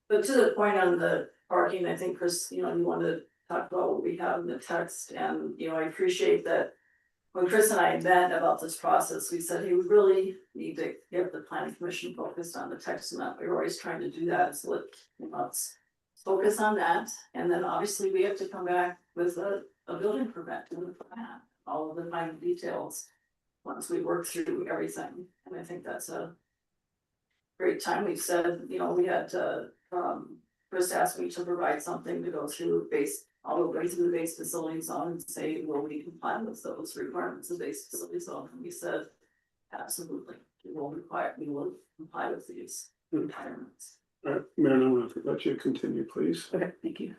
But to the point on the parking, I think Chris, you know, you want to talk about what we have in the text, and you know, I appreciate that. When Chris and I met about this process, we said, hey, we really need to get the planning commission focused on the text, and that we're always trying to do that, so let's focus on that. And then obviously we have to come back with a building permit and the plan, all of the minor details. Once we work through everything, and I think that's a great time. We've said, you know, we had Chris asked me to provide something to go through all the way through the base facility zone and say, will we comply with those requirements of base facility zone? And we said, absolutely, we will comply with these requirements. All right, Mayor, I'm gonna let you continue, please. Okay, thank you.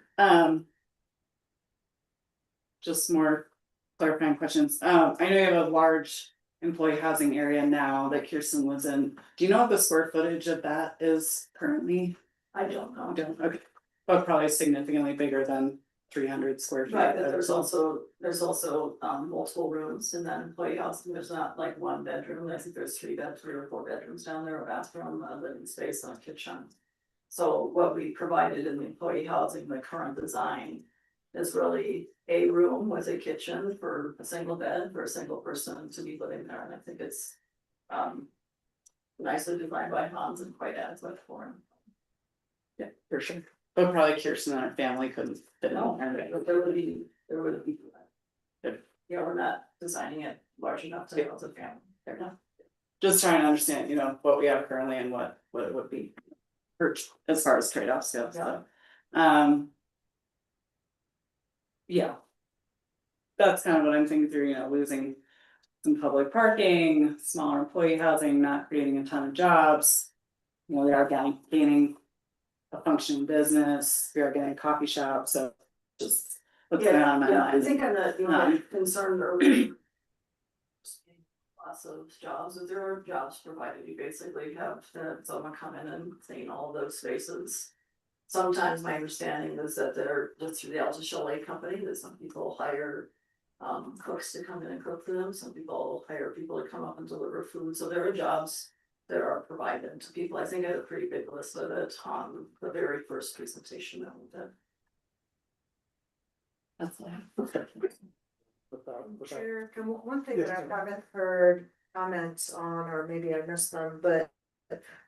Just more clarifying questions. I know you have a large employee housing area now that Kirsten lives in. Do you know what the square footage of that is currently? I don't know. Okay, but probably significantly bigger than 300 square feet. Right, but there's also multiple rooms in that employee house, and there's not like one bedroom, I think there's 3 or 4 bedrooms down there, a bathroom, a living space, and a kitchen. So what we provided in the employee housing, the current design, is really a room with a kitchen for a single bed for a single person to be living there, and I think it's nicely designed by Hans and quite adequate for him. Yeah, for sure. But probably Kirsten and her family couldn't fit in No, there. but there would be. Good. Yeah, we're not designing it large enough to house a family, fair enough. Just trying to understand, what we have currently and what it would be. As far as trade-offs go, so. Yeah. That's kind of what I'm thinking through, losing some public parking, smaller employee housing, not creating a ton of jobs. We are gaining a functioning business, we are getting a coffee shop, so just what's going on in my Yeah, I mind. think I'm not concerned earlier. Lots of jobs, if there are jobs provided, you basically have someone come in and clean all those spaces. Sometimes my understanding is that they're just through the Alta Chalet company, that some people hire cooks to come in and cook for them, some people hire people to come up and deliver food, so there are jobs that are provided to people. I think I had a pretty big list of it on the very first presentation that we did. That's all. Chair, one thing that I haven't heard comments on, or maybe I missed them, but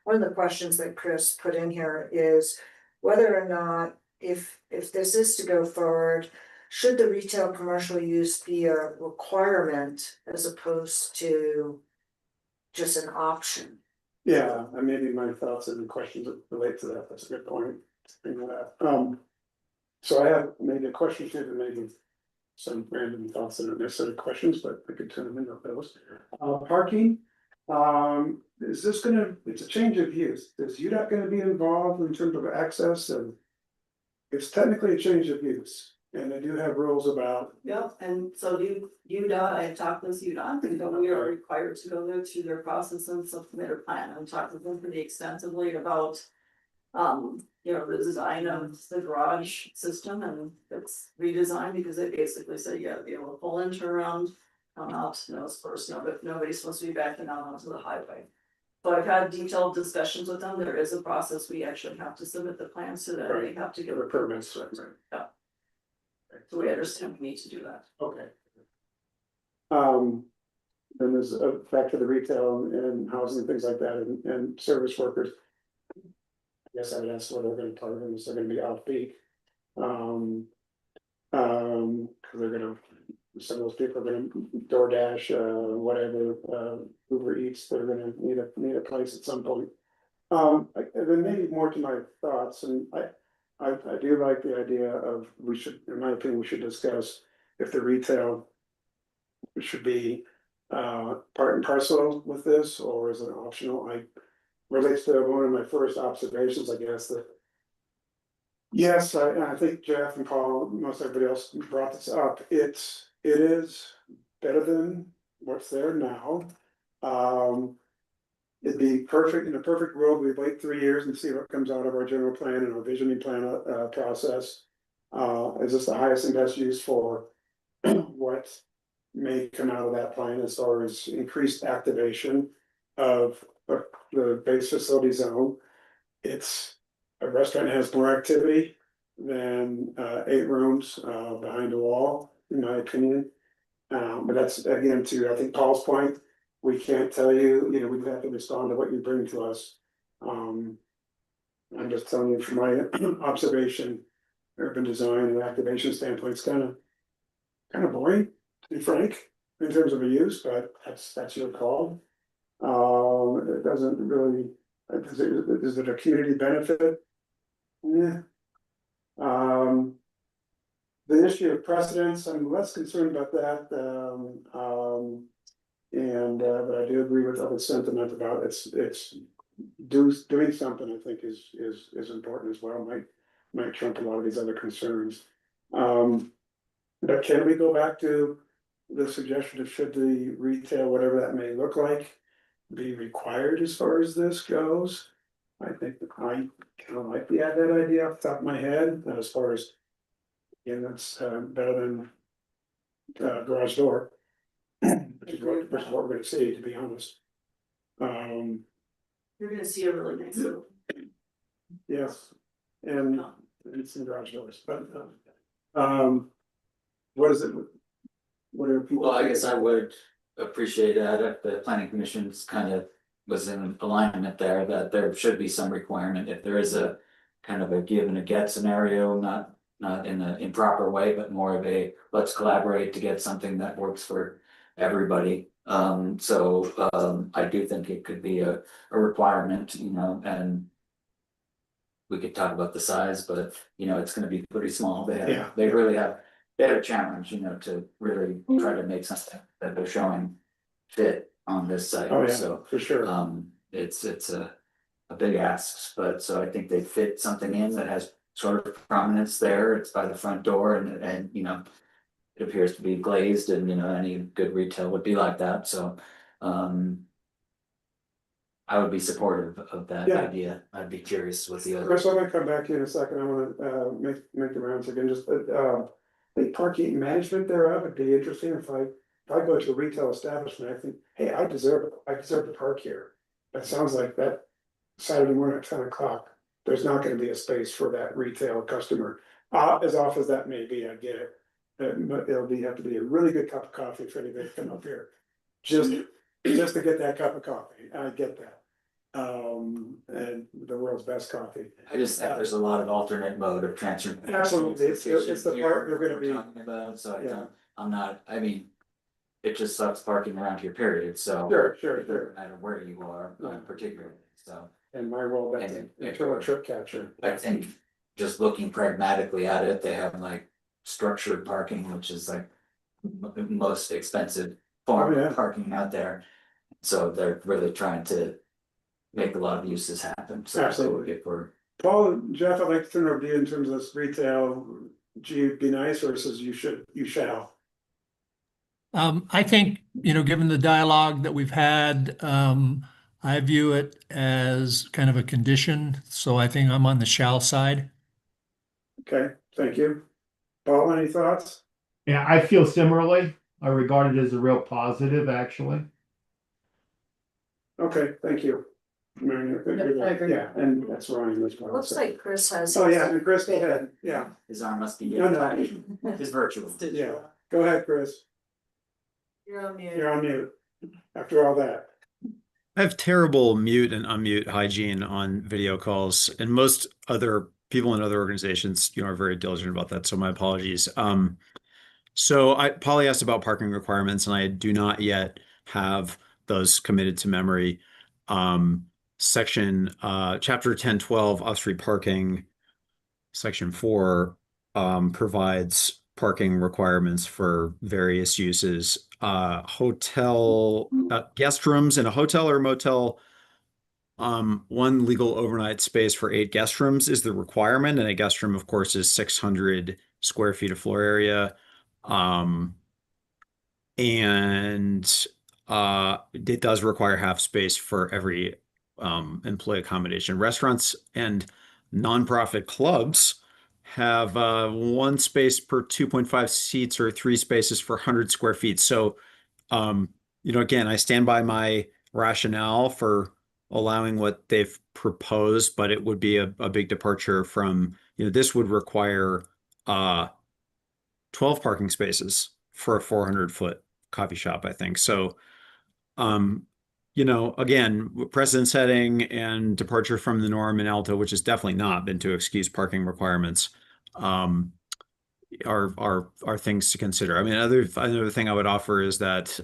one of the questions that Chris put in here is whether or not, if this is to go forward, should the retail commercial use be a requirement as opposed to just an option? Yeah, and maybe my thoughts and questions that relate to that, that's a good point. Bring that up. So I have maybe a question too, and maybe some random thoughts that aren't necessarily questions, but I could turn them into those. Parking, is this it's a change of use, is UDOT gonna be involved in terms of access? And it's technically a change of use, and they do have rules about. Yep, and so UDOT, I talked with UDOT, and we are required to go through their process and submit a plan, and talked with them pretty extensively about. The design of the garage system, and it's redesigned because they basically said you gotta be able to pull in, turn around, come out, first, but nobody's supposed to be backing out onto the highway. So I've had detailed discussions with them, there is a process, we actually have to submit the plans to them, they have to give a permits. Yeah. So we understand we need to do that. Okay. Then there's a back to the retail and housing, things like that, and service workers. I guess I would ask what they're gonna target, is they're gonna be off peak. Cause they're gonna, some of those people are gonna DoorDash, whatever, Uber Eats, they're gonna need a place at some point. Then maybe more to my thoughts, and I do like the idea of, we should, in my opinion, we should discuss if the retail should be part and parcel with this, or is it optional? I relates to one of my first observations, I guess, that. Yes, I think Jeff and Paul, most everybody else brought this up, it is better than what's there now. It'd be perfect, in a perfect world, we'd wait 3 years and see what comes out of our general plan and our visioning plan process. Is this the highest and best use for what may come out of that plan as far as increased activation of the base facility zone? It's a restaurant that has more activity than 8 rooms behind a wall, in my opinion. But that's again to, I think, Paul's point. We can't tell you, we have to respond to what you bring to us. I'm just telling you from my observation, urban design and activation standpoint, it's kind of boring, to be frank, in terms of a use, but that's your call. It doesn't really, is it a community benefit? Yeah. The issue of precedence, I'm less concerned about that, but I do agree with other sentiment about it's doing something, I think is important as well, might trump a lot of these other concerns. But can we go back to the suggestion of, should the retail, whatever that may look like, be required as far as this goes? I think I don't like the add that idea off the top of my head, as far as. Again, that's better than garage door. Which is what we're gonna see, to be honest. You're gonna see a really nice little. Yes, and it's in garage doors, but what is it? What are people? Well, I guess I would appreciate that if the planning commission's kind of was in alignment there, that there should be some requirement if there is a. Kind of a give and a get scenario, not in an improper way, but more of a let's collaborate to get something that works for everybody. I do think it could be a requirement, you know, and. We could talk about the size, but you know, it's gonna be pretty small. Yeah. They really have, they had a challenge, you know, to really try to make something that they're showing fit on this site, Oh, yeah, so. for sure. It's a big ask, but so I think they fit something in that has sort of prominence there. It's by the front door and you know. It appears to be glazed and you know, any good retail would be like that, so. I would be supportive of that Yeah. idea. I'd be curious what the other. Chris, I'm gonna come back to you in a second. I wanna make the rounds again, just the parking management thereof would be interesting if I go to a retail establishment, I think, hey, I deserve to park here. That sounds like that Saturday morning at 10 o'clock, there's not gonna be a space for that retail customer. As off as that may be, I get it. But have to be a really good cup of coffee for anybody to come up here. Just to get that cup of coffee, I get that. And the world's best coffee. I just think there's a lot of alternate mode of transportation. Absolutely, it's the part you're gonna be. Talking about, so I Yeah. don't, I'm not, I mean. It just sucks parking around here, period, so. Sure. No matter where you are, particularly, so. In my world, that's And- a trip catcher. I think just looking pragmatically at it, they have like structured parking, which is like. The most expensive form Oh, yeah. of parking out there. So they're really trying to. Make a lot of uses happen, so. Absolutely. If we're, Paul, and Jeff, I'd like to turn over to you in terms of this retail. Do you be nice versus you shall? I think, you know, given the dialogue that we've had, I view it as kind of a condition, so I think I'm on the shall side. Okay, thank you. Paul, any thoughts? Yeah, I feel similarly. I regard it as a real positive, actually. Okay, thank you. Mary, I agree. yeah, and that's Ryan as well. Looks so. like Chris has. Oh, yeah, and Chris, go ahead, yeah, his arm must be. No. His virtual. yeah, go ahead, Chris, You're on mute. you're on mute, after all that. I have terrible mute and unmute hygiene on video calls, and most other people in other organizations, you know, are very diligent about that. So my apologies. Polly asked about parking requirements, and I do not yet have those committed to memory. Chapter 1012 off-street parking, section 4 provides parking requirements for various uses. Guest rooms in a hotel or motel, one legal overnight space for 8 guest rooms is the requirement, and a guest room, of course, is 600 square feet of floor area. And it does require half space for every employee accommodation. Restaurants and nonprofit clubs have 1 space per 2.5 seats or 3 spaces for 100 square feet. So, you know, again, I stand by my rationale for allowing what they've proposed, but it would be a big departure from, you know, this would require 12 parking spaces for a 400-foot coffee shop, I think. So, you know, again, precedent setting and departure from the norm in Alta, which has definitely not been to excuse parking requirements, are things to consider. I mean, another thing I would offer is that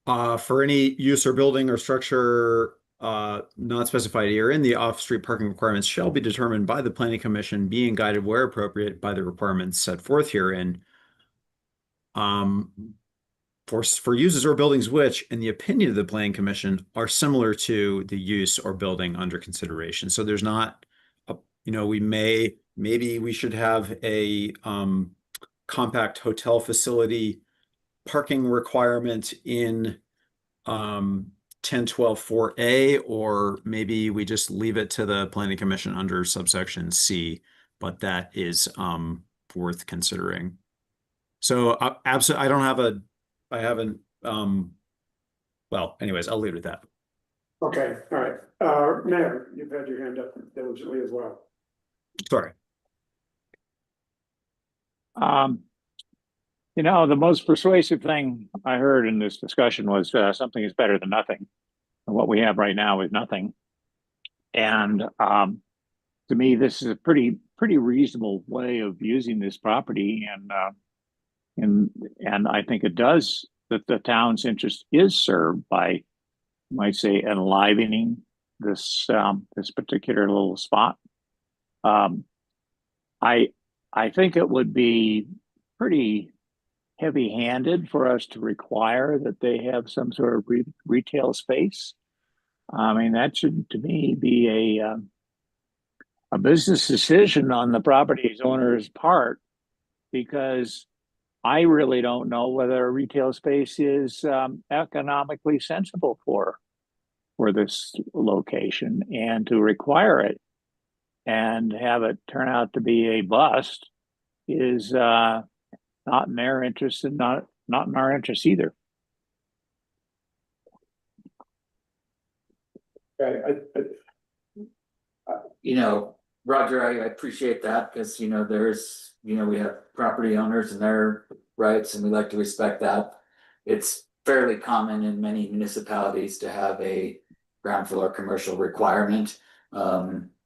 for any use or building or structure not specified herein, the off-street parking requirements shall be determined by the planning commission, being guided where appropriate by the requirements set forth herein. For uses or buildings which, in the opinion of the planning commission, are similar to the use or building under consideration. So there's not, you know, maybe we should have a compact hotel facility parking requirement in 1012-4A, or maybe we just leave it to the planning commission under subsection C, but that is worth considering. So absolutely, I haven't, well, anyways, I'll leave it at that. Okay, all right. Mayor, you've had your hand up diligently as well. Sorry. You know, the most persuasive thing I heard in this discussion was something is better than nothing. And what we have right now is nothing. And to me, this is a pretty reasonable way of using this property, and I think it does that the town's interest is served by, you might say, enlivening this this particular little spot. I think it would be pretty heavy-handed for us to require that they have some sort of retail space. I mean, that should, to me, be a business decision on the property owner's part, because I really don't know whether a retail space is economically sensible for this location, and to require it and have it turn out to be a bust is not in their interest, and not in our interest either. Okay, You know, Roger, I appreciate that, because, you know, there's, you know, we have property owners and their rights, and we like to respect that. It's fairly common in many municipalities to have a ground floor commercial requirement.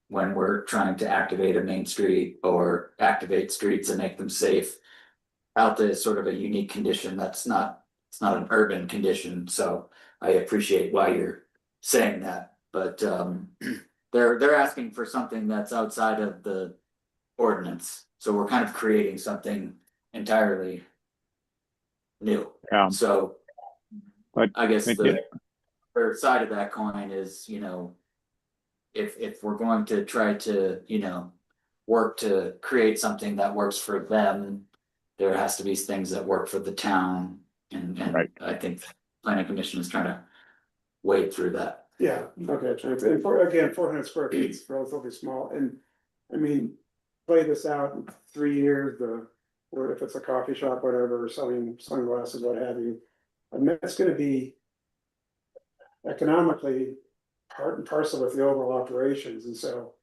When we're trying to activate a main street or activate streets and make them safe. Alta is sort of a unique condition. It's not an urban condition, so I appreciate why you're saying that, but they're asking for something that's outside of the ordinance, so we're kind of creating something entirely new. So But I guess it- the other side of that coin is, you know, if we're going to try to, you know, work to create something that works for them, there has to be things that work for the town, and Right. I think the planning commission is trying to wade through that. yeah, okay, and again, 400 square feet is relatively small, and I mean, play this out in 3 years, or if it's a coffee shop, whatever, selling sunglasses, what have you. I mean, that's gonna be economically part and parcel with the overall operations, and so.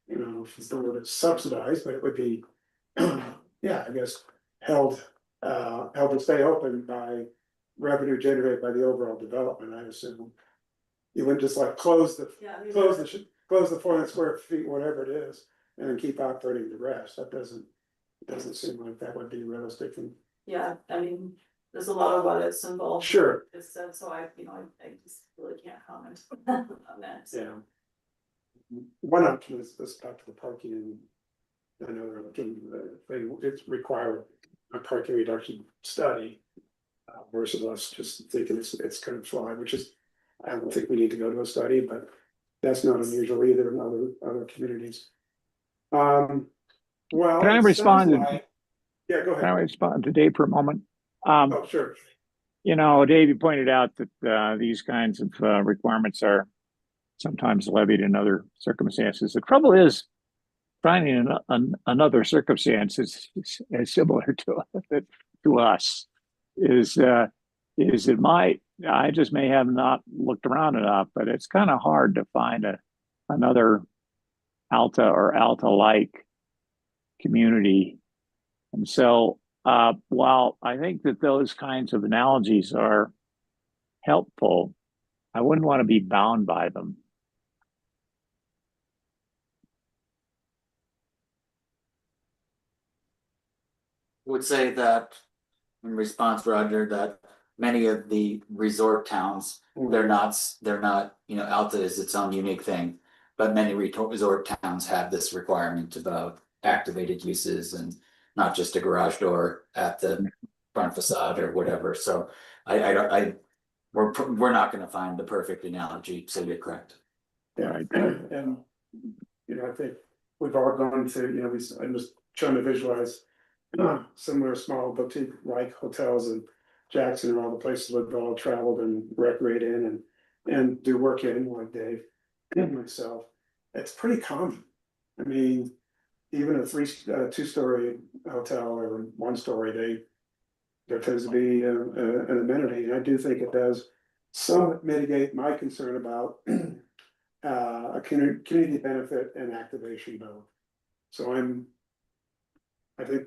You know, if it's the word subsidized, but it would be, yeah, I guess, held to stay open by revenue generated by the overall development, I assume. You wouldn't just like close the 400 square feet, whatever it is, and then keep operating the rest. That doesn't seem like that would be realistic. And Yeah, I mean, there's a lot of what ifs involved. sure, It's said, so I just really can't comment on that. yeah. One option is this back to the parking, and I know they're looking, it's required a parking reduction study. Versus us just thinking it's gonna fly, which is, I don't think we need to go to a study, but that's not unusual either in other communities. Well. Can I it respond? sounds like- Yeah, go Can I ahead. respond to Dave for a moment? Oh, sure. You know, Dave, you pointed out that these kinds of requirements are sometimes levied in other circumstances. The trouble is finding another circumstance is similar to us. Is it might, I just may have not looked around enough, but it's kind of hard to find another Alta or Alta-like community. And so while I think that those kinds of analogies are helpful, I wouldn't want to be bound by them. Would say that, in response, Roger, that many of the resort towns, they're not, you know, Alta is its own unique thing. But many resort towns have this requirement about activated uses and not just a garage door at the front facade or whatever, so we're not gonna find the perfect analogy, so you're correct. Yeah, and, you know, I think we've all gone to, you know, I'm just trying to visualize similar small boutique like hotels, and Jackson and all the places we've all traveled and recreate in and do work in, like Dave and myself. It's pretty common. I mean, even a two-story hotel or one-story, there tends to be an amenity, and I do think it does somewhat mitigate my concern about a community benefit and activation both. So I think,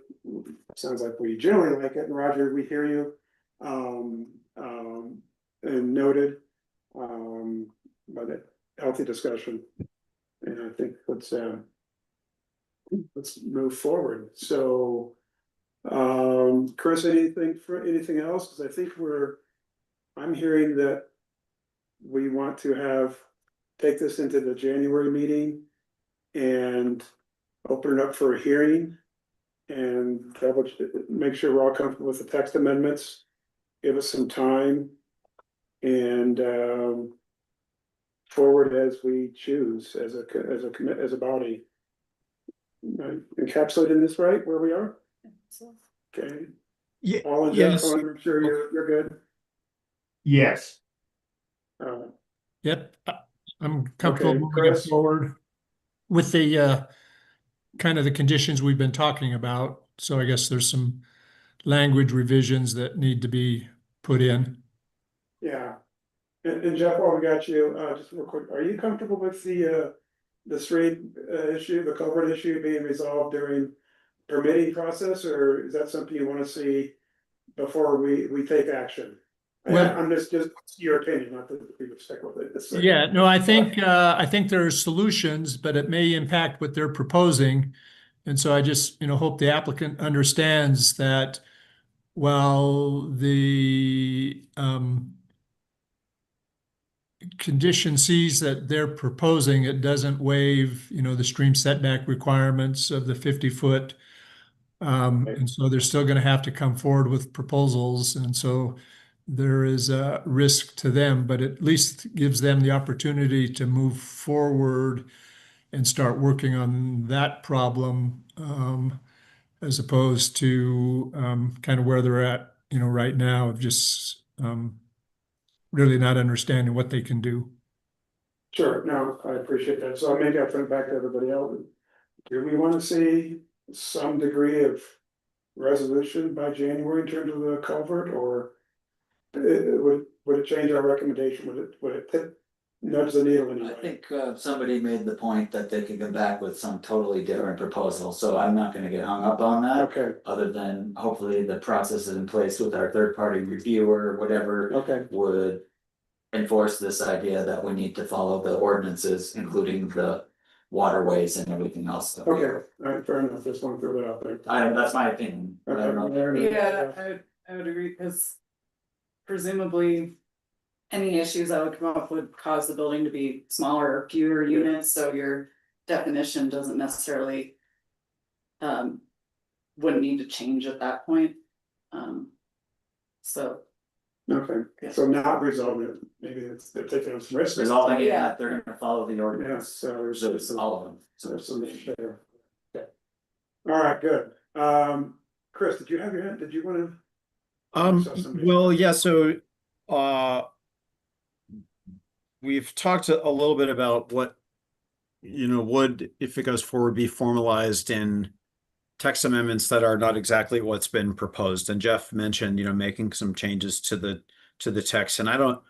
sounds like we generally like it, and Roger, we hear you. And noted, but a healthy discussion. And I think let's move forward. So, Chris, anything else? Because I think I'm hearing that we want to take this into the January meeting and open it up for a hearing and make sure we're all comfortable with the text amendments. Give us some time and forward as we choose as a body. Encapsulating this right where we are? Okay. Yeah, All in yes. Jeff, I'm sure you're good. Yes. Yep, I'm comfortable Okay, moving it Chris? forward with the kind of the conditions we've been talking about. So I guess there's some language revisions that need to be put in. Yeah. And Jeff, while we got you, just real quick, are you comfortable with the street issue, the culvert issue being resolved during permitting process, or is that something you want to see before we take action? Well- I'm just your opinion, not that we would stick with it. Yeah, no, I think there are solutions, but it may impact what they're proposing. And so I just, hope the applicant understands that while the condition Cs that they're proposing, it doesn't waive, the stream setback requirements of the 50-foot. And so they're still going to have to come forward with proposals. And so there is a risk to them, but at least gives them the opportunity to move forward and start working on that problem, as opposed to kind of where they're at, right now, of just really not understanding what they can do. Sure, no, I appreciate that. So maybe I'll turn it back to everybody else. Do we want to see some degree of resolution by January in terms of the culvert, or would it change our recommendation? Would it nudge the needle I anyway? think somebody made the point that they could come back with some totally different proposal, so I'm not gonna get hung up on that. Okay, Other than hopefully the process is in place with our third party reviewer, whatever okay, would enforce this idea that we need to follow the ordinances, including the waterways and everything else. okay, all right, fair enough, just want to throw that out there. That's my opinion. I don't know. Okay. Yeah, I would agree, because presumably any issues that would come up would cause the building to be smaller or fewer units, so your definition doesn't necessarily wouldn't need to change at that point. So. Okay, so not resolving it, maybe they're taking some risks. Resolving it, Yeah. that they're gonna follow the Yeah, ordinance, so there's so it's all of them. So there's some issue there. Okay. All right, good. Chris, did you have your hand? Did you want to? Well, yeah, so we've talked a little bit about what would, if it goes forward, be formalized in text amendments that are not exactly what's been proposed. And Jeff mentioned, making some changes to the text. And I don't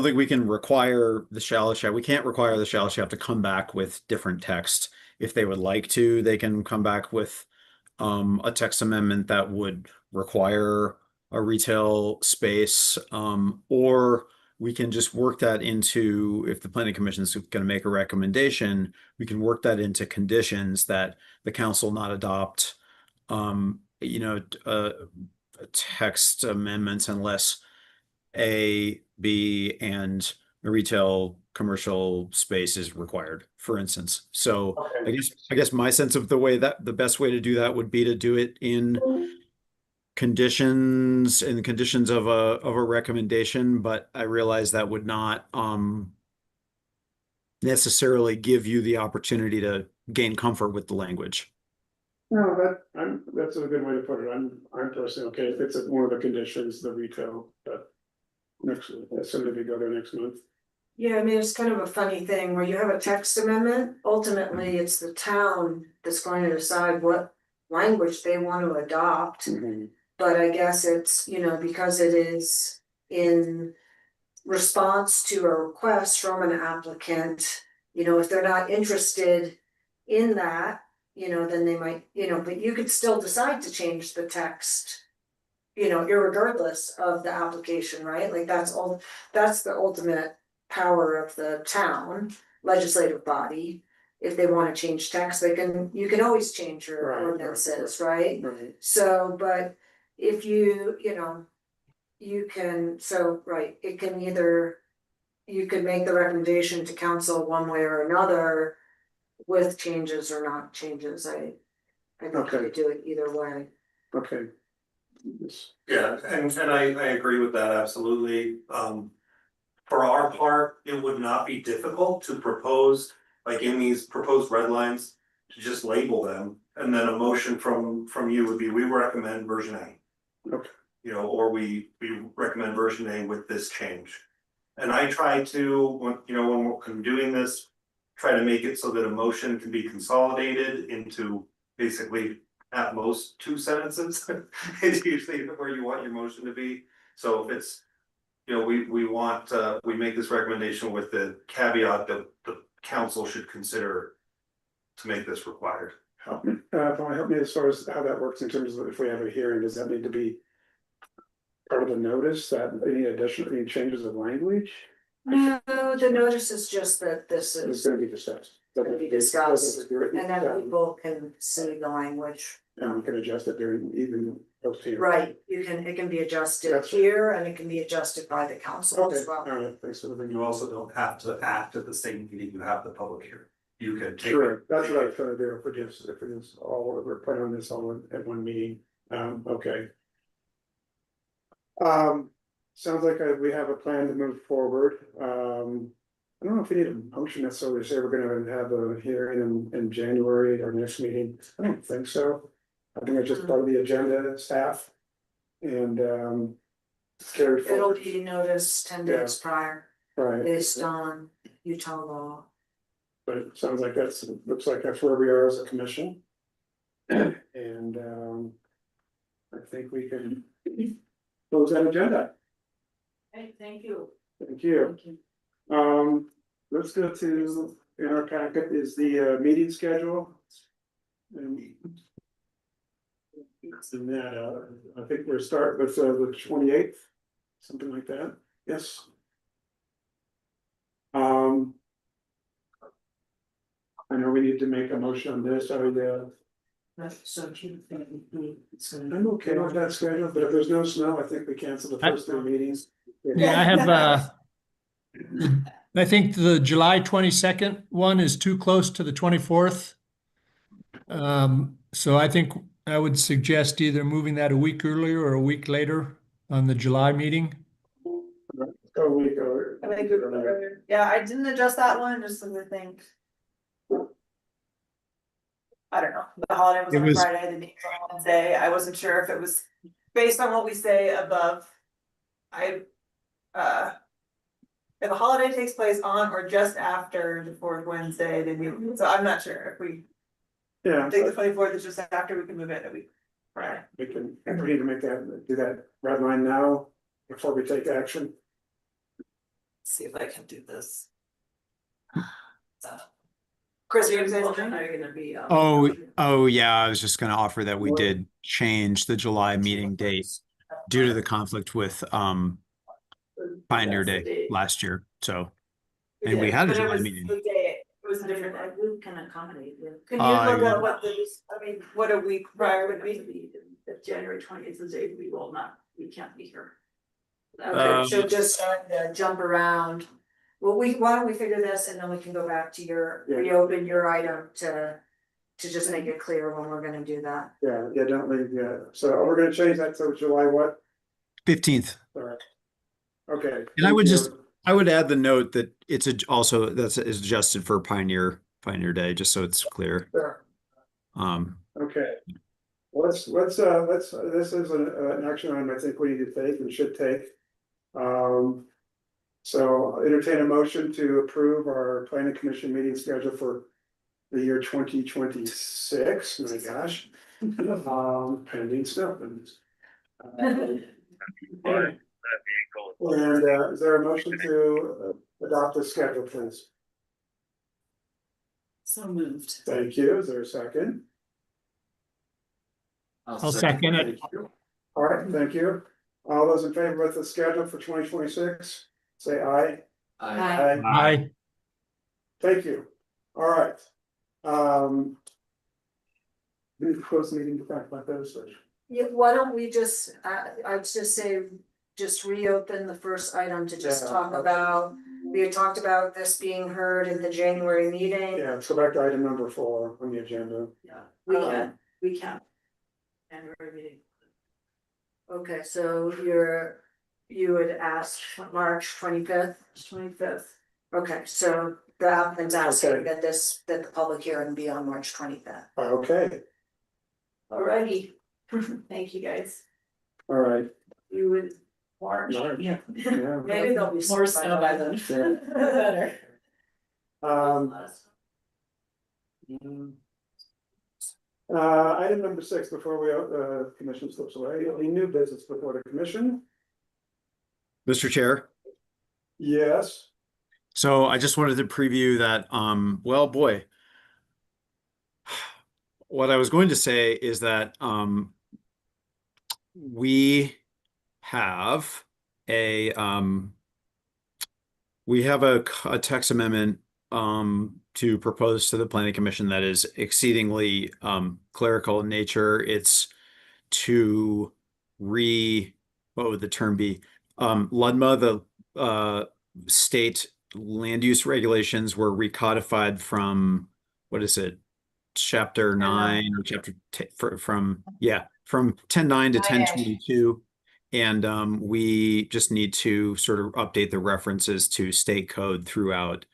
think we can require the shall we can't require the shall to come back with different text. If they would like to, they can come back with a text amendment that would require a retail space, or we can just work that into, if the planning commission is going to make a recommendation, we can work that into conditions that the council not adopt, text amendments unless A, B, and a retail commercial space is required, for instance. So Okay. I guess my sense of the best way to do that would be to do it in conditions of a recommendation, but I realize that would not necessarily give you the opportunity to gain comfort with the language. No, that's a good way to put it. I'm personally okay if it's one of the conditions, the retail, but next, as soon as we go there next month. Yeah, I mean, it's kind of a funny thing where you have a text amendment, ultimately, it's the town that's going to decide what language they want to adopt. Mhm. But I guess it's, because it is in response to a request from an applicant, if they're not interested in that, then they might, but you could still decide to change the text, irregardless of the application, right? Like that's the ultimate power of the town legislative body. If they want to change text, you can always change your Right, ordinances, right? Right, So, but if you can, right, it can either, you could make the recommendation to council one way or another with changes or not changes. I think you Okay. could do it either way. okay. Yes. Yeah, and I agree with that, absolutely. For our part, it would not be difficult to propose, like in these proposed red lines, to just label them, and then a motion from you would be, we recommend version A. Okay. Or we recommend version A with this change. And I try to, when I'm doing this, try to make it so that a motion can be consolidated into basically at most 2 sentences. It's usually where you want your motion to be. So if it's, we make this recommendation with the caveat that the council should consider to make this required. Help me, help me as far as how that works in terms of if we have a hearing, does that need to be part of the notice, that any changes of language? No, the notice is just that this It's is gonna be discussed. gonna be discussed, It's written and then down, people can see the language. and we can adjust it during even post hearing. Right, it can be adjusted That's- here and it can be adjusted by the council Okay, as well. all right, thanks for the. You also don't have to act at the same meeting you have the public hearing. You can take. Sure, that's what I was trying to do, if it is all, we're putting on this all at one meeting, okay. Sounds like we have a plan to move forward, I don't know if we need a motion necessarily to say we're gonna have a hearing in January at our next meeting, I don't think so. I think it's just part of the agenda, staff, and, carry It'll forward. be noticed 10 days prior, Right, based on Utah law. but it sounds like looks like that's where we are as a commission. And, I think we can close that agenda. Hey, thank you. Thank you. Let's go to, in our packet is the meeting schedule. And in that, I think we'll start with the 28th, something like that, yes. I know we need to make a motion on this, So you think it's I'm okay with that schedule, but if there's no snow, I think we cancel the first 3 meetings. Yeah, I have, I think the July 22nd one is too close to the 24th. So I think I would suggest either moving that a week earlier or a week later on the July meeting. Go a week or. I think earlier. Yeah, I didn't adjust that one, just because I think. I don't know, the holiday was It on a was- Friday, the meeting was on Wednesday, I wasn't sure if it was based on what we say above. If a holiday takes place on or just after the 4th Wednesday, then so I'm not sure if we Yeah, think the 24th is just after, we can move it a week. Right. we need to do that red line now before we take action. See if I can do this. Chris, you're gonna say something? Are you gonna be? Oh yeah, I was just gonna offer that we did change the July meeting date due to the conflict with Pioneer That's the Day date. last year, so. And we had a But it July was meeting. the day, it was a different day. We can accommodate you. Can you look at what what a week prior would be? If January 20th is a, we can't be here. Okay, so just jump around. Well, why don't we figure this and then we can go back to reopen your item to just make it clear when we're gonna do that. Yeah, don't leave, so we're gonna change that to July what? 15th. Sorry. Okay. And I would add the note that it's is adjusted for Pioneer Day, just so it's clear. Sure. Um, Okay. this is an action item I think we need to take and should take. So I'll entertain a motion to approve our planning commission meeting schedule for the year 2026. My gosh. Pending stuff. And is there a motion to adopt the schedule, please? So moved. Thank you. Is there a second? I'll second it. Thank you. All right, thank you. All those in favor with the schedule for 2026, say aye. I, Aye. Thank you. All right. We need to close the meeting to talk about those. Yeah, why don't we just, I'd just say, just reopen the first item to just Yeah. talk about. We had talked about this being heard in the January meeting. Yeah, let's go back to item number 4 on the agenda. Yeah, Um, we can. January meeting. Okay, so you would ask March 25th. 25th. Okay, so the applicant's asking Okay. that the public hearing be on March 25th. Okay, Alrighty, thank you guys. all right. You would. March. March. Yeah. Yeah. Maybe there'll be more snow by then. Better. Item number 6, before we, commission slips away, any new business before the commission? Mr. Chair. Yes. So I just wanted to preview that, well, boy. What I was going to say is that we have a a text amendment to propose to the planning commission that is exceedingly clerical in nature. It's to what would the term be? LUDMA, the state land use regulations were recodified from, what is it? Chapter 9 or chapter from 10.9 to 10.22. And we just need to sort of update the references to state code throughout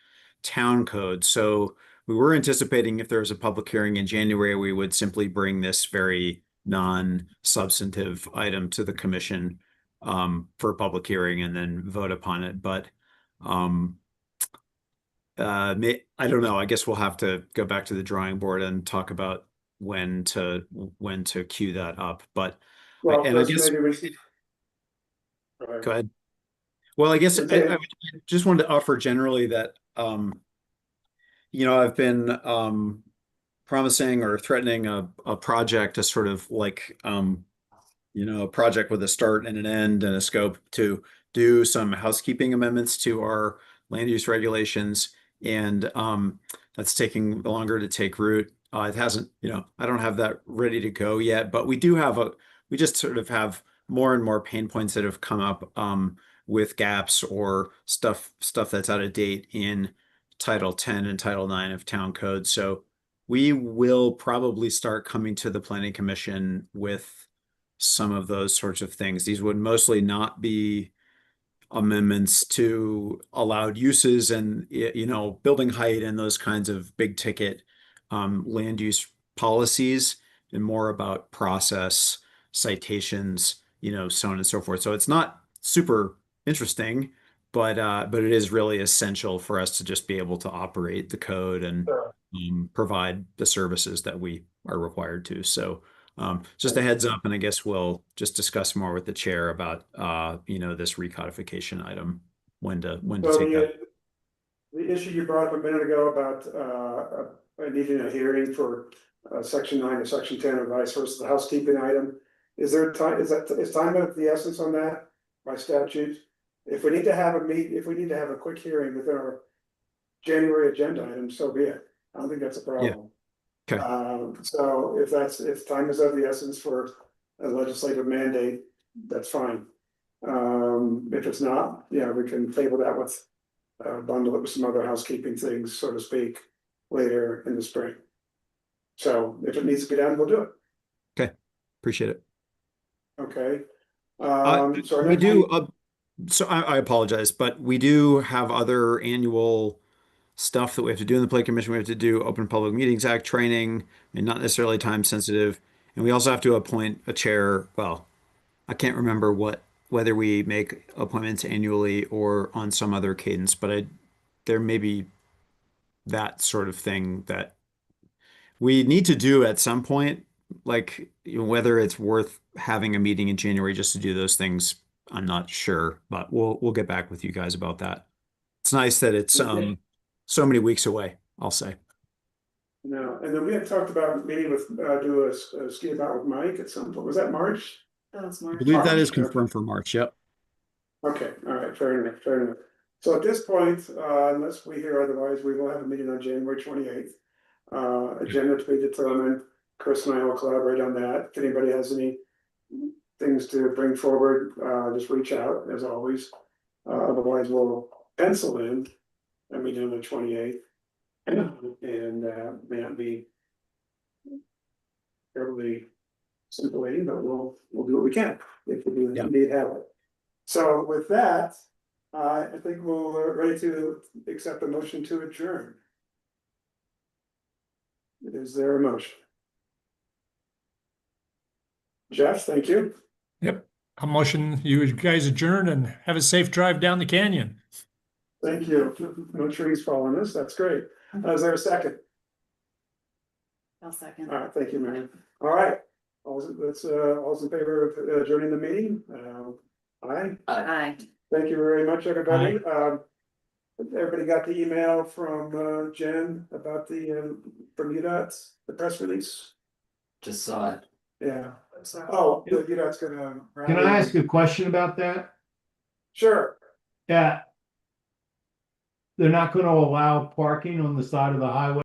town code. So we were anticipating if there was a public hearing in January, we would simply bring this very non-substantive item to the commission for a public hearing and then vote upon it. But I don't know. I guess we'll have to go back to the drawing board and talk about when to queue that up. But Well, and I guess maybe we should. go ahead. Well, I guess Okay. I just wanted to offer generally that I've been promising or threatening a project, a sort of like a project with a start and an end and a scope to do some housekeeping amendments to our land use regulations. And that's taking longer to take root. It hasn't, I don't have that ready to go yet, but we just sort of have more and more pain points that have come up with gaps or stuff that's out of date in Title 10 and Title 9 of Town Code. So we will probably start coming to the Planning Commission with some of those sorts of things. These would mostly not be amendments to allowed uses and building height and those kinds of big ticket land use policies, and more about process, citations, so on and so forth. So it's not super interesting, but it is really essential for us to just be able to operate the code and provide the services that we are required to. So just a heads up, and I guess we'll just discuss more with the chair about this recodification item, when to take that. The issue you brought up a minute ago about needing a hearing for section 9 or section 10 or vice versa, the housekeeping item. Is time of the essence on that by statute? If we need to have a quick hearing within our January agenda item, so be it. I don't think that's a problem. Okay. So if time is of the essence for a legislative mandate, that's fine. If it's not, we can table that with bundle it with some other housekeeping things, so to speak, later in the spring. So if it needs to be done, we'll do it. Okay, appreciate it. Okay. So we do. So I apologize, but we do have other annual stuff that we have to do in the Planning Commission. We have to do Open Public Meetings Act training, and not necessarily time sensitive. And we also have to appoint a chair. Well, I can't remember whether we make appointments annually or on some other cadence, but there may be that sort of thing that we need to do at some point. Like, whether it's worth having a meeting in January just to do those things, I'm not sure, but we'll get back with you guys about that. It's nice that it's Okay. so many weeks away, I'll say. No, and then we had talked about meeting with, do a ski about with Mike at some point. Was that March? That's I March. believe that is March, okay. confirmed for March. Yep. Okay, all right, fair enough, fair enough. So at this point, unless we hear otherwise, we will have a meeting on January 28th. Agenda to be determined. Chris and I will collaborate on that. If anybody has any things to bring forward, just reach out as always. Otherwise, we'll pencil in a meeting on the 28th. And may not be terribly scintillating, but we'll do what we can if we do Yeah. indeed have it. So with that, I think we're ready to accept a motion to adjourn. Is there a motion? Jeff, thank you. Yep. A motion, you guys adjourn and have a safe drive down the canyon. Thank you. No trees following us. That's great. Is there a second? I'll second. All right, thank you, Mary. All right. All's in favor of adjourning the meeting? Aye. Aye. Thank you very much, everybody. Everybody got the email from Jen about the from UDOT, the press release? Just saw it. Yeah. Oh, the UDOT's gonna. Can I ask a question about that? Sure. Yeah. They're not gonna allow parking on the side of the highway